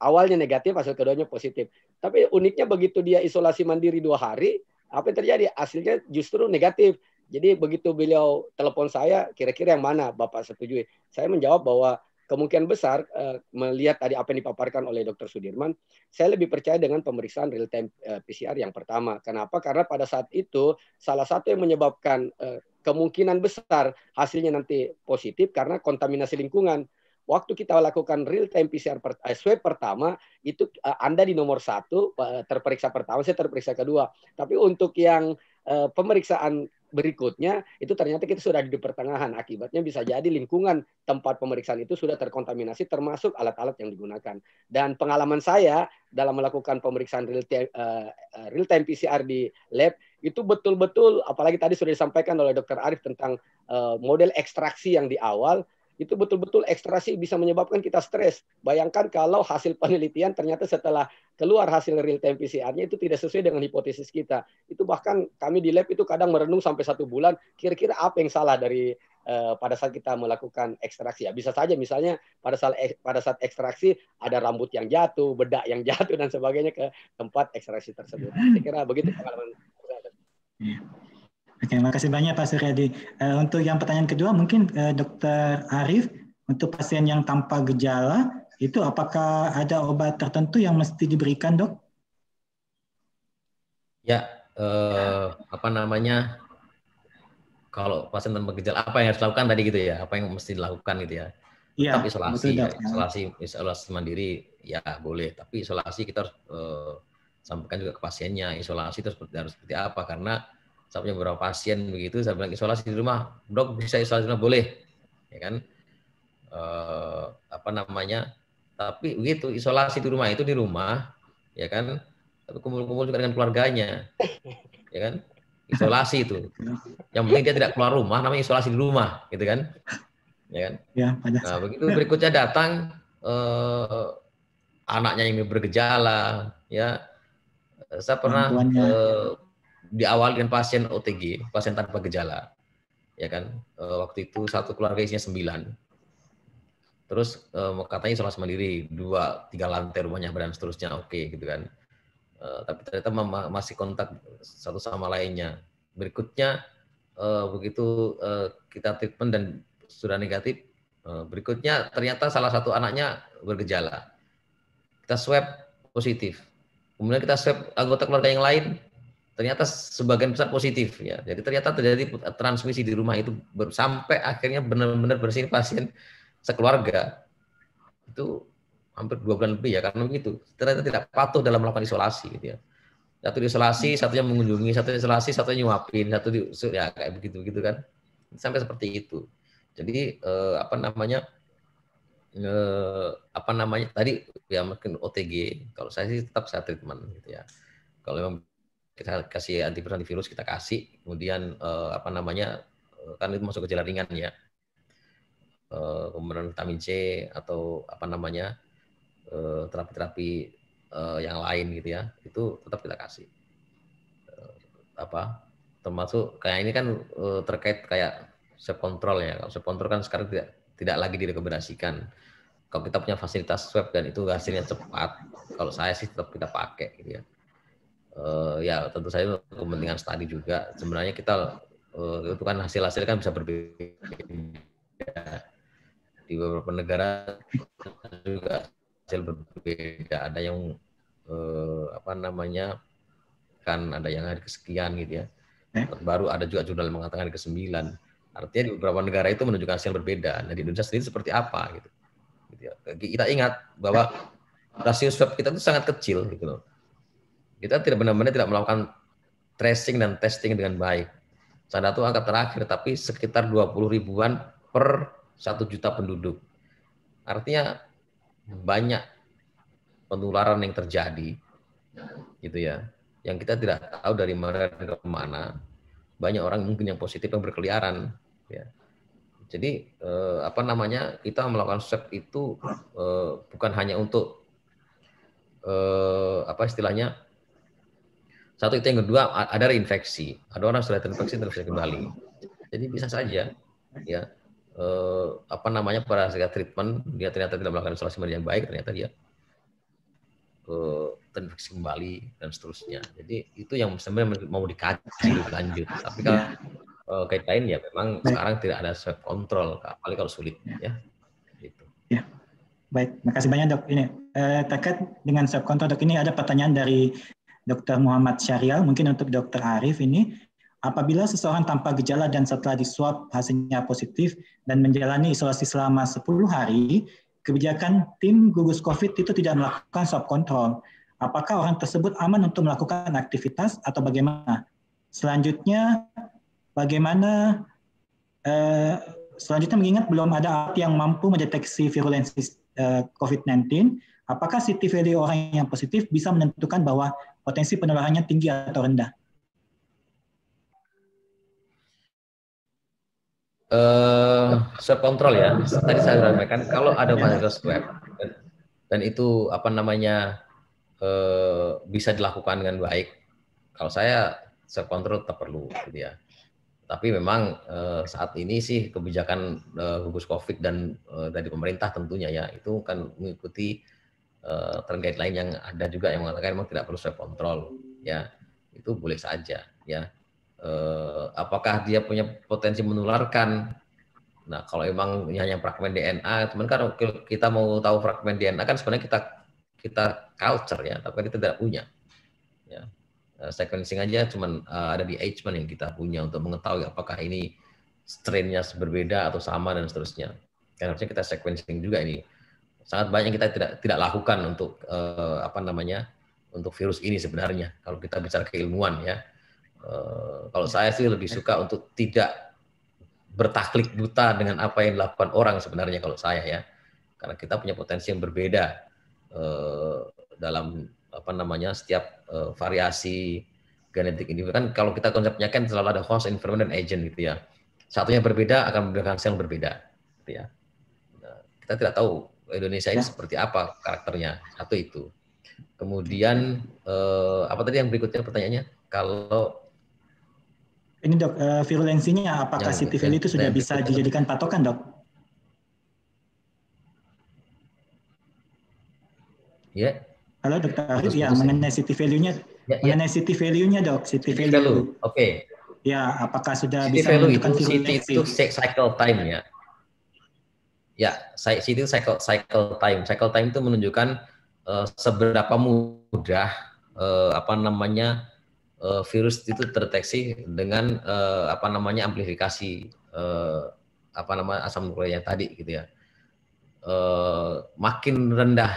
awalnya negatif, hasil keduanya positif. Tapi uniknya begitu dia isolasi mandiri 2 hari, apa yang terjadi? Hasilnya justru negatif. Jadi begitu beliau telepon saya, kira-kira yang mana Bapak setujui? Saya menjawab bahwa kemungkinan besar melihat tadi apa yang dipaparkan oleh Dr. Sudirman, saya lebih percaya dengan pemeriksaan real time PCR yang pertama. Kenapa? Karena pada saat itu salah satu yang menyebabkan kemungkinan besar hasilnya nanti positif karena kontaminasi lingkungan. Waktu kita lakukan real time PCR swab pertama, itu Anda di nomor 1 terperiksa pertama, saya terperiksa kedua. Tapi untuk yang pemeriksaan berikutnya, itu ternyata kita sudah di pertengahan. Akibatnya bisa jadi lingkungan tempat pemeriksaan itu sudah terkontaminasi, termasuk alat-alat yang digunakan. Dan pengalaman saya dalam melakukan pemeriksaan real time PCR di lab, itu betul-betul, apalagi tadi sudah disampaikan oleh Dr. Arif tentang model ekstraksi yang di awal, itu betul-betul ekstraksi bisa menyebabkan kita stres. Bayangkan kalau hasil penelitian ternyata setelah keluar hasil real time PCR-nya itu tidak sesuai dengan hipotesis kita. Itu bahkan kami di lab itu kadang merenung sampai 1 bulan, kira-kira apa yang salah dari pada saat kita melakukan ekstraksi. Ya, bisa saja misalnya pada saat ekstraksi ada rambut yang jatuh, bedak yang jatuh dan sebagainya ke tempat ekstraksi tersebut. Saya kira begitu pengalaman. Oke, makasih banyak Pak Suryadi. Untuk yang pertanyaan kedua, mungkin Dr. Arif, untuk pasien yang tanpa gejala, itu apakah ada obat tertentu yang mesti diberikan, Dok? Ya, kalau pasien tanpa gejala, apa yang harus dilakukan tadi gitu ya? Apa yang mesti dilakukan gitu ya? Tetap isolasi, betul, isolasi mandiri, ya boleh. Tapi isolasi kita harus sampaikan juga ke pasiennya. Isolasi itu harus seperti apa? Karena saya punya beberapa pasien begitu, saya bilang isolasi di rumah, Dok bisa isolasi di rumah boleh, ya kan? Tapi begitu isolasi di rumah itu di rumah, ya kan? Tapi kumpul-kumpul juga dengan keluarganya, ya kan? Isolasi itu. Yang penting dia tidak keluar rumah, namanya isolasi di rumah, gitu kan? Ya kan? Ya, nah begitu berikutnya datang anaknya yang bergejala, ya. Saya pernah diawali dengan pasien OTG, pasien tanpa gejala, ya kan. Waktu itu satu keluarga isinya 9. Terus katanya isolasi mandiri, 2-3 lantai rumahnya dan seterusnya, oke gitu kan. Tapi ternyata masih kontak satu sama lainnya. Berikutnya begitu kita treatment dan sudah negatif, berikutnya ternyata salah satu anaknya bergejala. Kita swab positif. Kemudian kita swab anggota keluarga yang lain ternyata sebagian besar positif ya. Jadi ternyata terjadi transmisi di rumah itu sampai akhirnya benar-benar bersih pasien sekeluarga itu hampir 2 bulan lebih ya, karena begitu ternyata tidak patuh dalam melakukan isolasi gitu ya. Satu isolasi, satunya mengunjungi, satu isolasi, satunya nyuapin, satu ya kayak begitu kan, sampai seperti itu. Jadi apa namanya tadi ya mungkin OTG, kalau saya sih tetap saya treatment gitu ya. Kalau memang kita kasih antivirus kita kasih, kemudian kan itu masuk ke gejala ringan ya, kemudian vitamin C atau terapi-terapi yang lain gitu ya, itu tetap kita kasih. Termasuk kayak ini kan terkait kayak swab control ya. Kalau swab control kan sekarang tidak lagi direkomendasikan. Kalau kita punya fasilitas swab dan itu hasilnya cepat, kalau saya sih tetap kita pakai gitu ya. Ya tentu saja kepentingan studi juga. Sebenarnya kita itu kan hasil-hasil kan bisa berbeda. Di beberapa negara juga hasil berbeda. Ada yang kan ada yang hari kesekian gitu ya. Baru ada juga jurnal mengatakan hari ke-9. Artinya di beberapa negara itu menunjukkan hasil berbeda. Nah di Indonesia sendiri seperti apa gitu ya. Kita ingat bahwa rasio swab kita itu sangat kecil gitu loh. Kita tidak benar-benar tidak melakukan tracing dan testing dengan baik. Saya tahu angka terakhir, tapi sekitar 20 ribuan per 1 juta penduduk. Artinya banyak penularan yang terjadi, gitu ya. Yang kita tidak tahu dari mana ke mana. Banyak orang mungkin yang positif yang berkeliaran. Ya. Jadi kita melakukan swab itu bukan hanya untuk istilahnya. Satu itu, yang kedua ada reinfeksi. Ada orang sudah terinfeksi terus kembali. Jadi bisa saja ya pada saat treatment dia ternyata tidak melakukan isolasi mandiri yang baik, ternyata dia terinfeksi kembali dan seterusnya. Jadi itu yang sebenarnya mau dikaji lebih lanjut. Tapi kalau kait lain ya memang sekarang tidak ada swab control, apalagi kalau sulit ya. Gitu. Ya. Baik, makasih banyak Dok. Ini terkait dengan swab control Dok, ini ada pertanyaan dari Dr. Muhammad Syarial, mungkin untuk Dr. Arif ini, apabila seseorang tanpa gejala dan setelah diswab hasilnya positif dan menjalani isolasi selama 10 hari, kebijakan tim gugus COVID itu tidak melakukan swab control. Apakah orang tersebut aman untuk melakukan aktivitas atau bagaimana? Selanjutnya, bagaimana selanjutnya mengingat belum ada alat yang mampu mendeteksi virulensi COVID-19, apakah city value orang yang positif bisa menentukan bahwa potensi penularannya tinggi atau rendah? Swab kontrol ya. Tadi saya sampaikan kalau ada fasilitas swab dan itu bisa dilakukan dengan baik. Kalau saya swab kontrol tetap perlu, gitu ya. Tapi memang saat ini sih kebijakan gugus COVID dan dari pemerintah tentunya ya itu kan mengikuti trend guideline yang ada juga yang mengatakan memang tidak perlu swab control ya, itu boleh saja ya. Apakah dia punya potensi menularkan? Nah kalau memang hanya fragmen DNA, teman kan kita mau tahu fragmen DNA kan sebenarnya kita culture ya, tapi kita tidak punya ya. Sequencing aja cuman ada di H-man yang kita punya untuk mengetahui apakah ini strain-nya berbeda atau sama dan seterusnya. Kan harusnya kita sequencing juga ini. Sangat banyak kita tidak lakukan untuk untuk virus ini sebenarnya kalau kita bicara keilmuan ya. Kalau saya sih lebih suka untuk tidak bertaklid buta dengan apa yang dilakukan orang sebenarnya kalau saya ya, karena kita punya potensi yang berbeda dalam setiap variasi genetik ini kan. Kalau kita konsepnya kan selalu ada host, environment, dan agent gitu ya. Satunya berbeda akan memberikan hasil yang berbeda gitu ya. Nah, kita tidak tahu Indonesia ini seperti apa karakternya, satu itu. Kemudian apa tadi yang berikutnya pertanyaannya? Kalau ini Dok, virulensinya apakah city value itu sudah bisa dijadikan patokan Dok? Ya. Halo Dr. Arif, ya mengenai city value-nya, mengenai city value-nya Dok, city value. Oke. Ya, apakah sudah city bisa menentukan virulensi? Itu cycle time ya. Ya, itu cycle time. Cycle time itu menunjukkan seberapa mudah virus itu terdeteksi dengan amplifikasi asam nukleonya tadi gitu ya. Makin rendah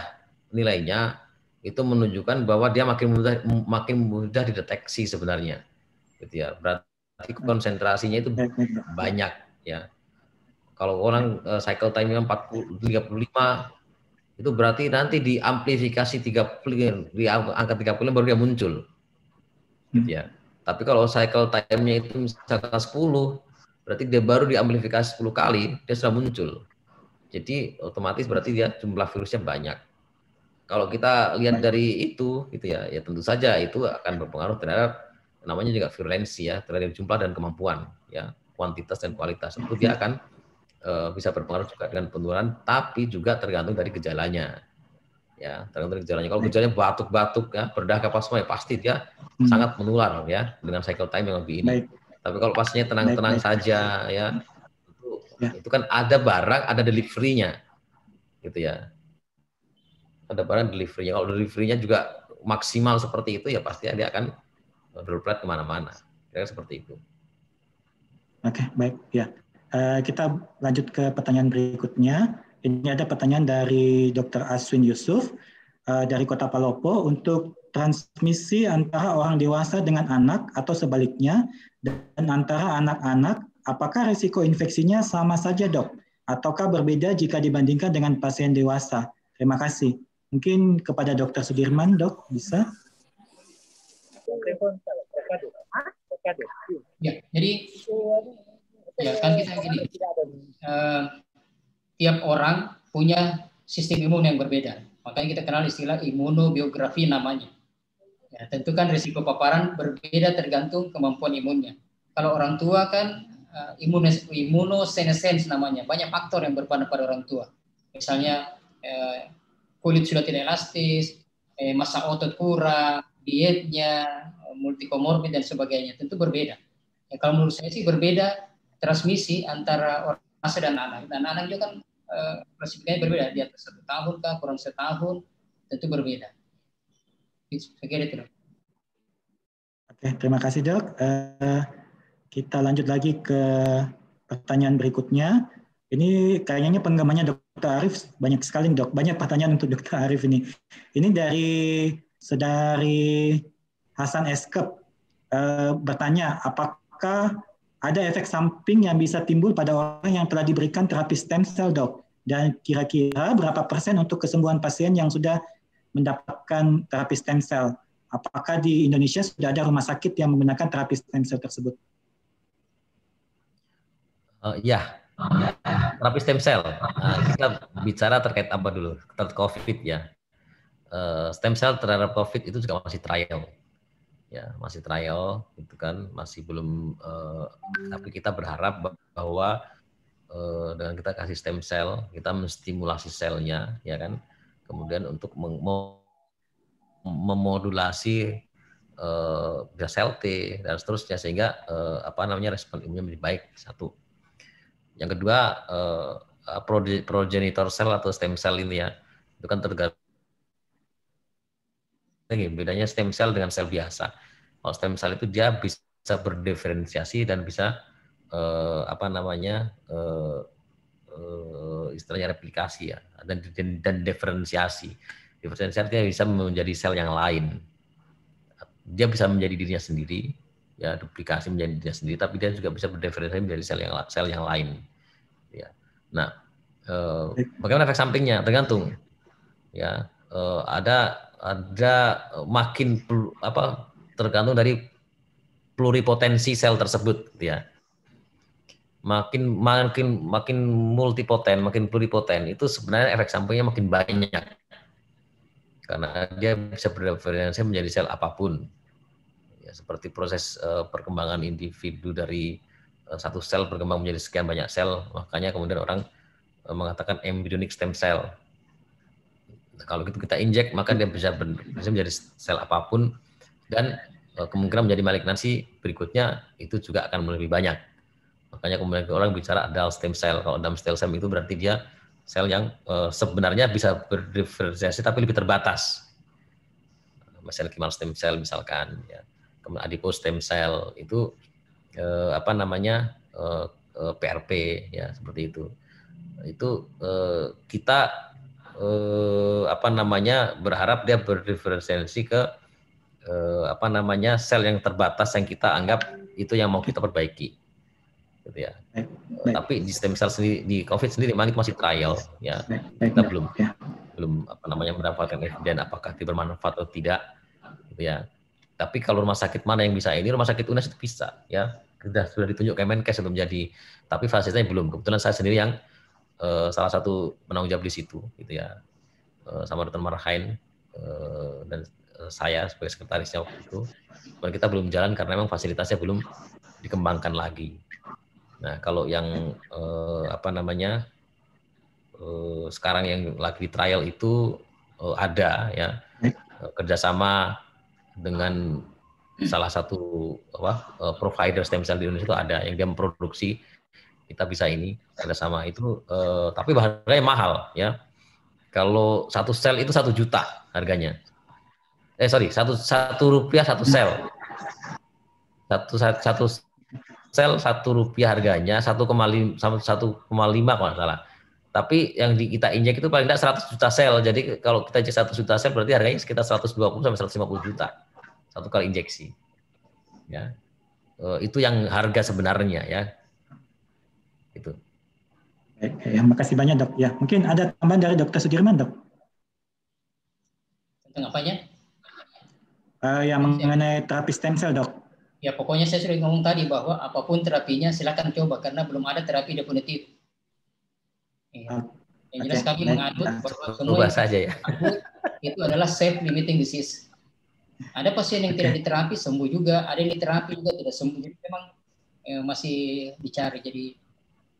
nilainya itu menunjukkan bahwa dia makin mudah dideteksi sebenarnya gitu ya. Berarti konsentrasinya itu banyak ya. Kalau orang cycle time-nya 35 itu berarti nanti di amplifikasi 30, di angka 30 baru dia muncul. Gitu ya. Tapi kalau cycle time-nya itu misalkan 10, berarti dia baru diamplifikasi 10 kali, dia sudah muncul. Jadi otomatis berarti dia jumlah virusnya banyak. Kalau kita lihat dari itu, gitu ya, ya tentu saja itu akan berpengaruh terhadap namanya juga virulensi ya, terhadap jumlah dan kemampuan, ya, kuantitas dan kualitas. Itu dia akan bisa berpengaruh juga dengan penularan, tapi juga tergantung dari gejalanya. Ya, tergantung dari gejalanya. Kalau gejalanya batuk-batuk ya, berdarah kapal semua ya pasti dia sangat menular ya dengan cycle time yang lebih ini. Tapi kalau pasiennya tenang-tenang saja ya, itu kan ada barang, ada delivery-nya. Gitu ya. Ada barang delivery-nya. Kalau delivery-nya juga maksimal seperti itu ya pasti dia akan droplet kemana-mana. Kira-kira seperti itu. Oke, baik ya. Kita lanjut ke pertanyaan berikutnya. Ini ada pertanyaan dari Dr. Aswin Yusuf dari Kota Palopo. Untuk transmisi antara orang dewasa dengan anak atau sebaliknya, dan antara anak-anak, apakah risiko infeksinya sama saja, Dok? Ataukah berbeda jika dibandingkan dengan pasien dewasa? Terima kasih. Mungkin kepada Dr. Sudirman, Dok, bisa? Ya, jadi ya kan kita gini, tiap orang punya sistem imun yang berbeda. Makanya kita kenal istilah imunobiografi namanya. Ya, tentu kan risiko paparan berbeda tergantung kemampuan imunnya. Kalau orang tua kan imunosenescence namanya. Banyak faktor yang berperan pada orang tua. Misalnya kulit sudah tidak elastis, massa otot kurang, dietnya, multikomorbid dan sebagainya. Tentu berbeda. Ya, kalau menurut saya sih berbeda transmisi antara orang dewasa dan anak. Dan anak juga kan klasifikasinya berbeda, di atas 1 tahun kah, kurang 1 tahun, tentu berbeda. Saya kira itu, Dok. Oke, terima kasih, Dok. Kita lanjut lagi ke pertanyaan berikutnya. Ini kayaknya penggamannya Dr. Arif banyak sekali, Dok. Banyak pertanyaan untuk Dr. Arif ini. Ini dari Saudari Hasan Eskep bertanya, apakah ada efek samping yang bisa timbul pada orang yang telah diberikan terapi stem cell, Dok? Dan kira-kira berapa persen untuk kesembuhan pasien yang sudah mendapatkan terapi stem cell? Apakah di Indonesia sudah ada rumah sakit yang menggunakan terapi stem cell tersebut? Ya, terapi stem cell. Kita bicara terkait apa dulu? Terkait COVID ya. Stem cell terhadap COVID itu juga masih trial. Ya, masih trial, gitu kan, masih belum. Tapi kita berharap bahwa dengan kita kasih stem cell, kita menstimulasi selnya, ya kan, kemudian untuk memodulasi sel T dan seterusnya sehingga respon imunnya menjadi baik. Satu. Yang kedua, progenitor sel atau stem cell ini ya, itu kan tergantung. Bedanya stem cell dengan sel biasa. Kalau stem cell itu dia bisa berdiferensiasi dan bisa istilahnya replikasi ya, dan diferensiasi. Diferensiasi dia bisa menjadi sel yang lain. Dia bisa menjadi dirinya sendiri, ya, duplikasi menjadi dirinya sendiri, tapi dia juga bisa berdiferensiasi menjadi sel yang lain. Ya. Nah, bagaimana efek sampingnya? Tergantung. Ya, ada makin tergantung dari pluripotensi sel tersebut, ya. Makin multipoten, makin pluripoten, itu sebenarnya efek sampingnya makin banyak karena dia bisa berdiferensiasi menjadi sel apapun. Ya, seperti proses perkembangan individu dari satu sel berkembang menjadi sekian banyak sel, makanya kemudian orang mengatakan embryonic stem cell. Kalau gitu kita injek, maka dia bisa menjadi sel apapun, dan kemungkinan menjadi malignansi berikutnya itu juga akan lebih banyak. Makanya kemudian orang bicara adult stem cell. Kalau adult stem cell itu berarti dia sel yang sebenarnya bisa berdiferensiasi tapi lebih terbatas. Mesenchymal stem cell misalkan. Ya. kemudian adipose stem cell itu apa namanya PRP ya seperti itu. Itu kita apa namanya berharap dia berdiferensiasi ke apa namanya sel yang terbatas yang kita anggap itu yang mau kita perbaiki, gitu ya. Tapi di stem cell sendiri, di COVID sendiri memang itu masih trial ya. Kita belum apa namanya mendapatkan evidence apakah itu bermanfaat atau tidak, gitu ya. Tapi kalau rumah sakit mana yang bisa ini, rumah sakit UNES itu bisa ya. Sudah ditunjuk Kemenkes untuk menjadi, tapi fasilitasnya belum. Kebetulan saya sendiri yang salah satu penanggung jawab di situ, gitu ya, sama Dr. Marhain dan saya sebagai sekretarisnya waktu itu. Dan kita belum jalan karena memang fasilitasnya belum dikembangkan lagi. Nah, kalau yang apa namanya sekarang yang lagi di trial itu ada ya kerjasama dengan salah satu provider stem cell di Indonesia itu ada yang dia memproduksi, kita bisa ini kerjasama itu, tapi harganya mahal ya. Kalau satu sel itu 1 juta harganya. Sorry, satu rupiah satu sel. Satu sel Rp1 harganya, 1,5 kalau nggak salah. Tapi yang kita injek itu paling tidak 100 juta sel. Jadi kalau kita injek 1 juta sel berarti harganya sekitar 120 sampai 150 juta satu kali injeksi. Ya, itu yang harga sebenarnya ya. Itu. Ya, makasih banyak dok. Ya, mungkin ada tambahan dari Dr. Sudirman dok. Tentang apanya? Yang mengenai terapi stem cell dok. Ya pokoknya saya sudah ngomong tadi bahwa apapun terapinya silakan coba karena belum ada terapi definitif. Ya. Yang jelas kami menganut bahwa semua saja ya. itu adalah self limiting disease. Ada pasien yang tidak diterapi sembuh juga, ada yang diterapi juga tidak sembuh. Jadi memang masih dicari. Jadi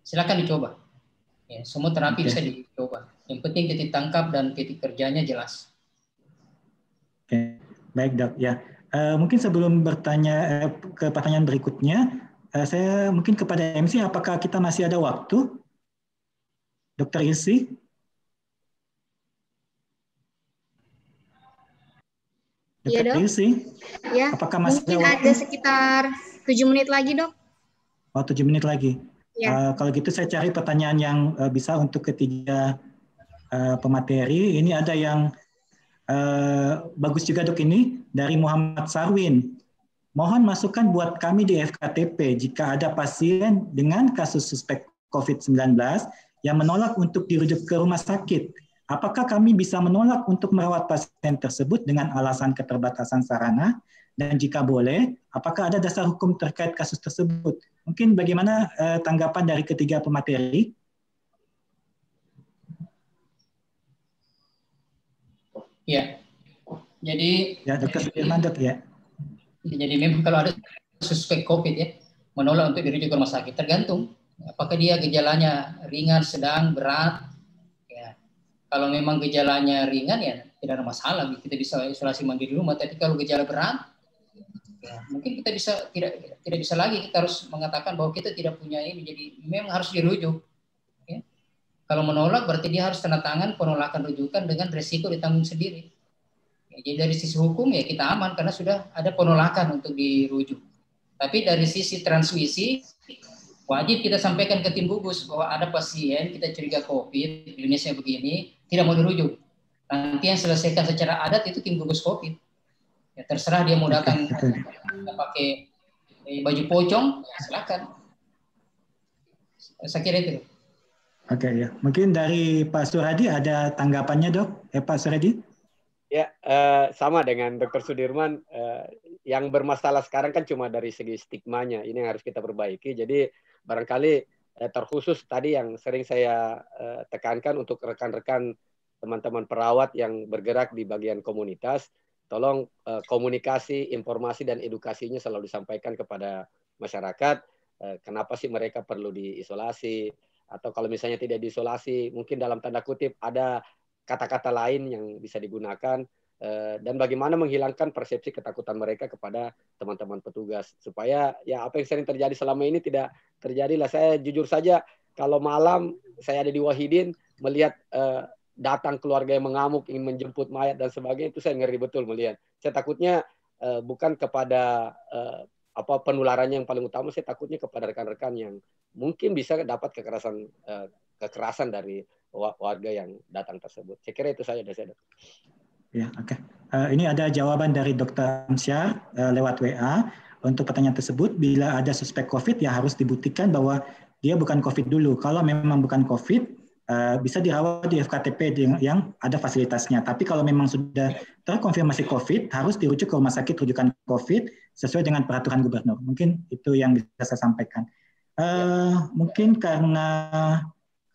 silakan dicoba. Ya, semua terapi bisa dicoba. Yang penting titik tangkap dan titik kerjanya jelas. Oke, baik dok. Ya, mungkin sebelum bertanya ke pertanyaan berikutnya, saya mungkin kepada MC, apakah kita masih ada waktu, Dr. Ilsi? Iya dok. Ilsi? Ya, apakah masih mungkin ada sekitar 7 menit lagi dok. Oh, 7 menit lagi. Ya. Kalau gitu saya cari pertanyaan yang bisa untuk ketiga pemateri. Ini ada yang bagus juga dok, ini dari Muhammad Sarwin. Mohon masukan buat kami di FKTP jika ada pasien dengan kasus suspek COVID-19 yang menolak untuk dirujuk ke rumah sakit. Apakah kami bisa menolak untuk merawat pasien tersebut dengan alasan keterbatasan sarana? Dan jika boleh, apakah ada dasar hukum terkait kasus tersebut? Mungkin bagaimana tanggapan dari ketiga pemateri? Ya, jadi ya Dr. Sudirman dok ya. Jadi memang kalau ada suspek COVID ya, menolak untuk dirujuk ke rumah sakit, tergantung apakah dia gejalanya ringan, sedang, berat. Ya, kalau memang gejalanya ringan ya tidak ada masalah, kita bisa isolasi mandiri di rumah. Tapi kalau gejala berat, ya mungkin kita tidak bisa lagi, kita harus mengatakan bahwa kita tidak punya ini, jadi memang harus dirujuk. Ya. Kalau menolak berarti dia harus tanda tangan penolakan rujukan dengan resiko ditanggung sendiri. Ya, jadi dari sisi hukum ya kita aman karena sudah ada penolakan untuk dirujuk. Tapi dari sisi transmisi wajib kita sampaikan ke tim gugus bahwa ada pasien kita curiga COVID, Indonesia begini, tidak mau dirujuk. Nanti yang selesaikan secara adat itu tim gugus COVID. Ya, terserah dia mau datang pakai baju pocong, ya silakan. Saya kira itu. Oke ya, mungkin dari Pak Suradi ada tanggapannya dok? Pak Suradi? Ya, sama dengan Dr. Sudirman. Yang bermasalah sekarang kan cuma dari segi stigmanya, ini yang harus kita perbaiki. Jadi barangkali terkhusus tadi yang sering saya tekankan untuk rekan-rekan teman-teman perawat yang bergerak di bagian komunitas, tolong komunikasi, informasi, dan edukasinya selalu disampaikan kepada masyarakat. Kenapa sih mereka perlu diisolasi? Atau kalau misalnya tidak diisolasi, mungkin dalam tanda kutip ada kata-kata lain yang bisa digunakan. Dan bagaimana menghilangkan persepsi ketakutan mereka kepada teman-teman petugas. Supaya ya apa yang sering terjadi selama ini tidak terjadi lah. Saya jujur saja, kalau malam saya ada di Wahidin, melihat datang keluarga yang mengamuk, ingin menjemput mayat dan sebagainya, itu saya ngeri betul melihat. Saya takutnya bukan kepada apa penularannya yang paling utama. Saya takutnya kepada rekan-rekan yang mungkin bisa dapat kekerasan dari warga yang datang tersebut. Saya kira itu saja dari saya. Ya, oke. Ini ada jawaban dari Dr. Amsyar lewat WA untuk pertanyaan tersebut. Bila ada suspek COVID, ya harus dibuktikan bahwa dia bukan COVID dulu. Kalau memang bukan COVID, bisa dirawat di FKTP yang ada fasilitasnya. Tapi kalau memang sudah terkonfirmasi COVID, harus dirujuk ke rumah sakit rujukan COVID sesuai dengan peraturan gubernur. Mungkin itu yang bisa saya sampaikan. Mungkin karena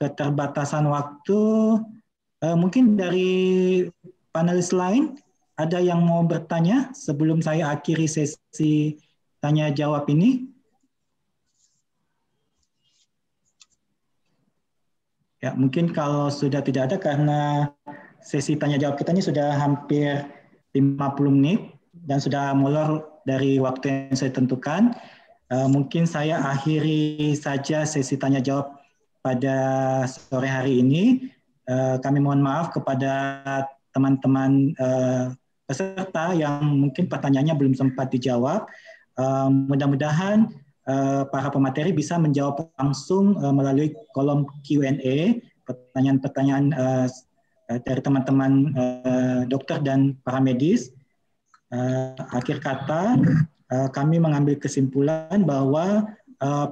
keterbatasan waktu, mungkin dari panelis lain ada yang mau bertanya sebelum saya akhiri sesi tanya jawab ini? Ya, mungkin kalau sudah tidak ada karena sesi tanya jawab kita ini sudah hampir 50 menit dan sudah molor dari waktu yang saya tentukan. Mungkin saya akhiri saja sesi tanya jawab pada sore hari ini. Kami mohon maaf kepada teman-teman peserta yang mungkin pertanyaannya belum sempat dijawab. Mudah-mudahan para pemateri bisa menjawab langsung melalui kolom Q&A, pertanyaan-pertanyaan dari teman-teman dokter dan para medis. Akhir kata, kami mengambil kesimpulan bahwa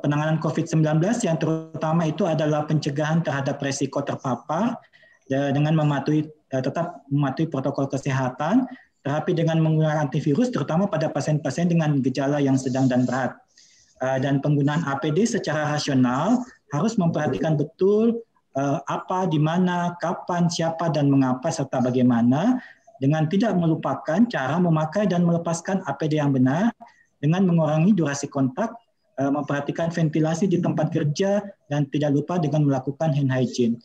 penanganan COVID-19 yang terutama itu adalah pencegahan terhadap resiko terpapar dengan tetap mematuhi protokol kesehatan, terapi dengan menggunakan antivirus, terutama pada pasien-pasien dengan gejala yang sedang dan berat. Dan penggunaan APD secara rasional harus memperhatikan betul apa, di mana, kapan, siapa, dan mengapa, serta bagaimana, dengan tidak melupakan cara memakai dan melepaskan APD yang benar, dengan mengurangi durasi kontak, memperhatikan ventilasi di tempat kerja, dan tidak lupa dengan melakukan hand hygiene.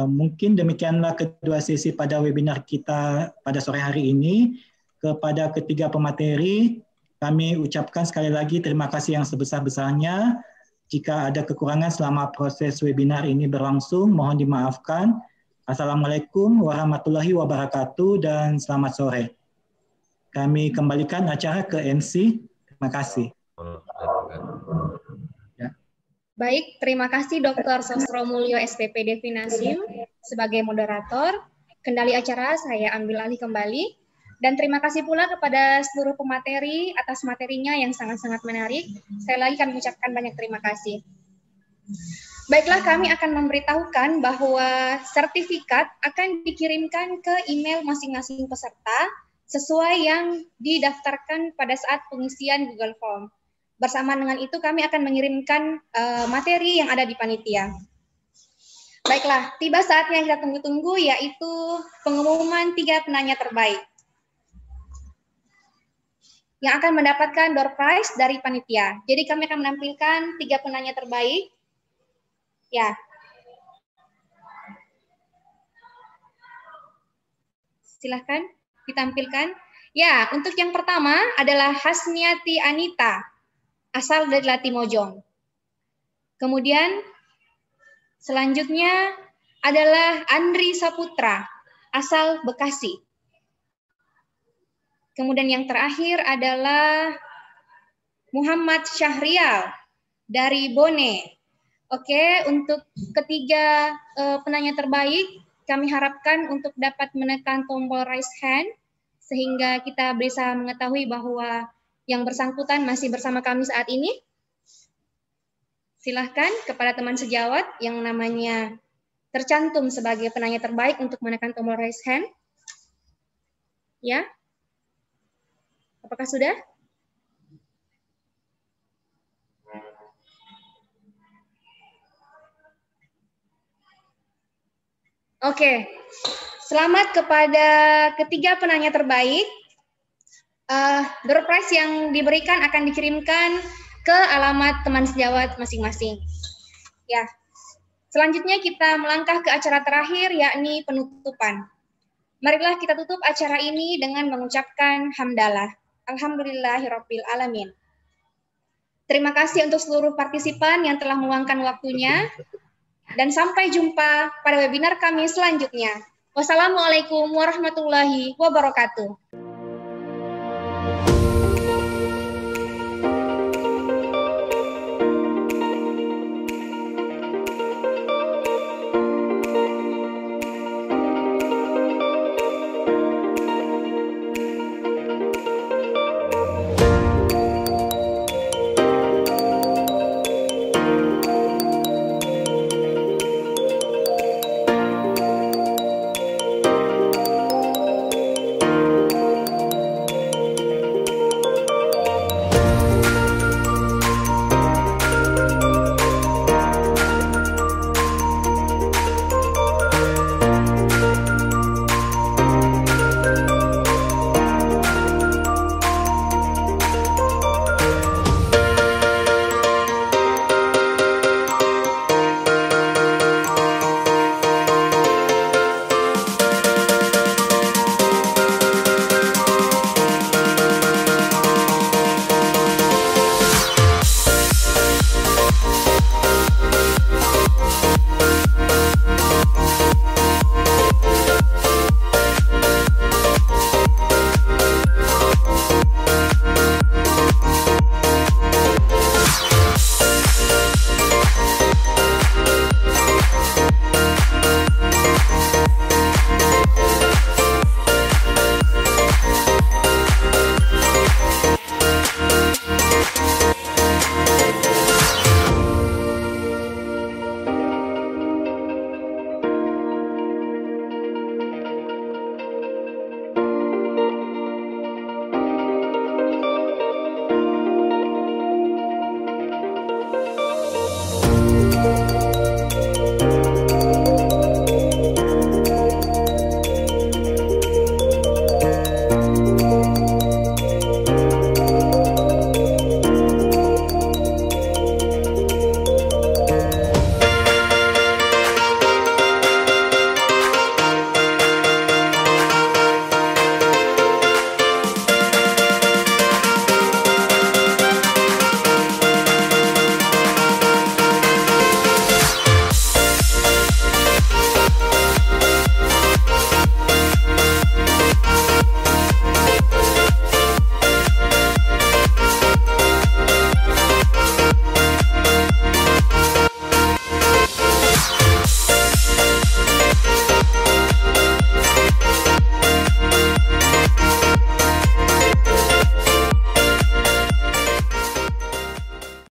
Mungkin demikianlah kedua sesi pada webinar kita pada sore hari ini. Kepada ketiga pemateri, kami ucapkan sekali lagi terima kasih yang sebesar-besarnya. Jika ada kekurangan selama proses webinar ini berlangsung, mohon dimaafkan. Assalamualaikum warahmatullahi wabarakatuh dan selamat sore. Kami kembalikan acara ke MC. Terima kasih. Baik, terima kasih Dr. Sostro Mulyo SPP Definasium sebagai moderator. Kendali acara saya ambil alih kembali. Dan terima kasih pula kepada seluruh pemateri atas materinya yang sangat-sangat menarik. Saya lagi akan mengucapkan banyak terima kasih. Baiklah, kami akan memberitahukan bahwa sertifikat akan dikirimkan ke email masing-masing peserta sesuai yang didaftarkan pada saat pengisian Google Form. Bersama dengan itu kami akan mengirimkan materi yang ada di panitia. Baiklah, tiba saatnya yang kita tunggu-tunggu, yaitu pengumuman 3 penanya terbaik yang akan mendapatkan door prize dari panitia. Jadi kami akan menampilkan 3 penanya terbaik. Ya. Silahkan ditampilkan. Ya, untuk yang pertama adalah Hasniati Anita, asal dari Latimojong. Kemudian selanjutnya adalah Andri Saputra, asal Bekasi. Kemudian yang terakhir adalah Muhammad Syahrial dari Bone. Oke, untuk ketiga penanya terbaik, kami harapkan untuk dapat menekan tombol raise hand, sehingga kita bisa mengetahui bahwa yang bersangkutan masih bersama kami saat ini. Silahkan kepada teman sejawat yang namanya tercantum sebagai penanya terbaik untuk menekan tombol raise hand. Ya. Apakah sudah? Oke. Selamat kepada ketiga penanya terbaik. Door prize yang diberikan akan dikirimkan ke alamat teman sejawat masing-masing. Ya, selanjutnya kita melangkah ke acara terakhir, yakni penutupan. Marilah kita tutup acara ini dengan mengucapkan hamdalah. Alhamdulillahirabbil alamin. Terima kasih untuk seluruh partisipan yang telah meluangkan waktunya, dan sampai jumpa pada webinar kami selanjutnya. Wassalamualaikum warahmatullahi wabarakatuh.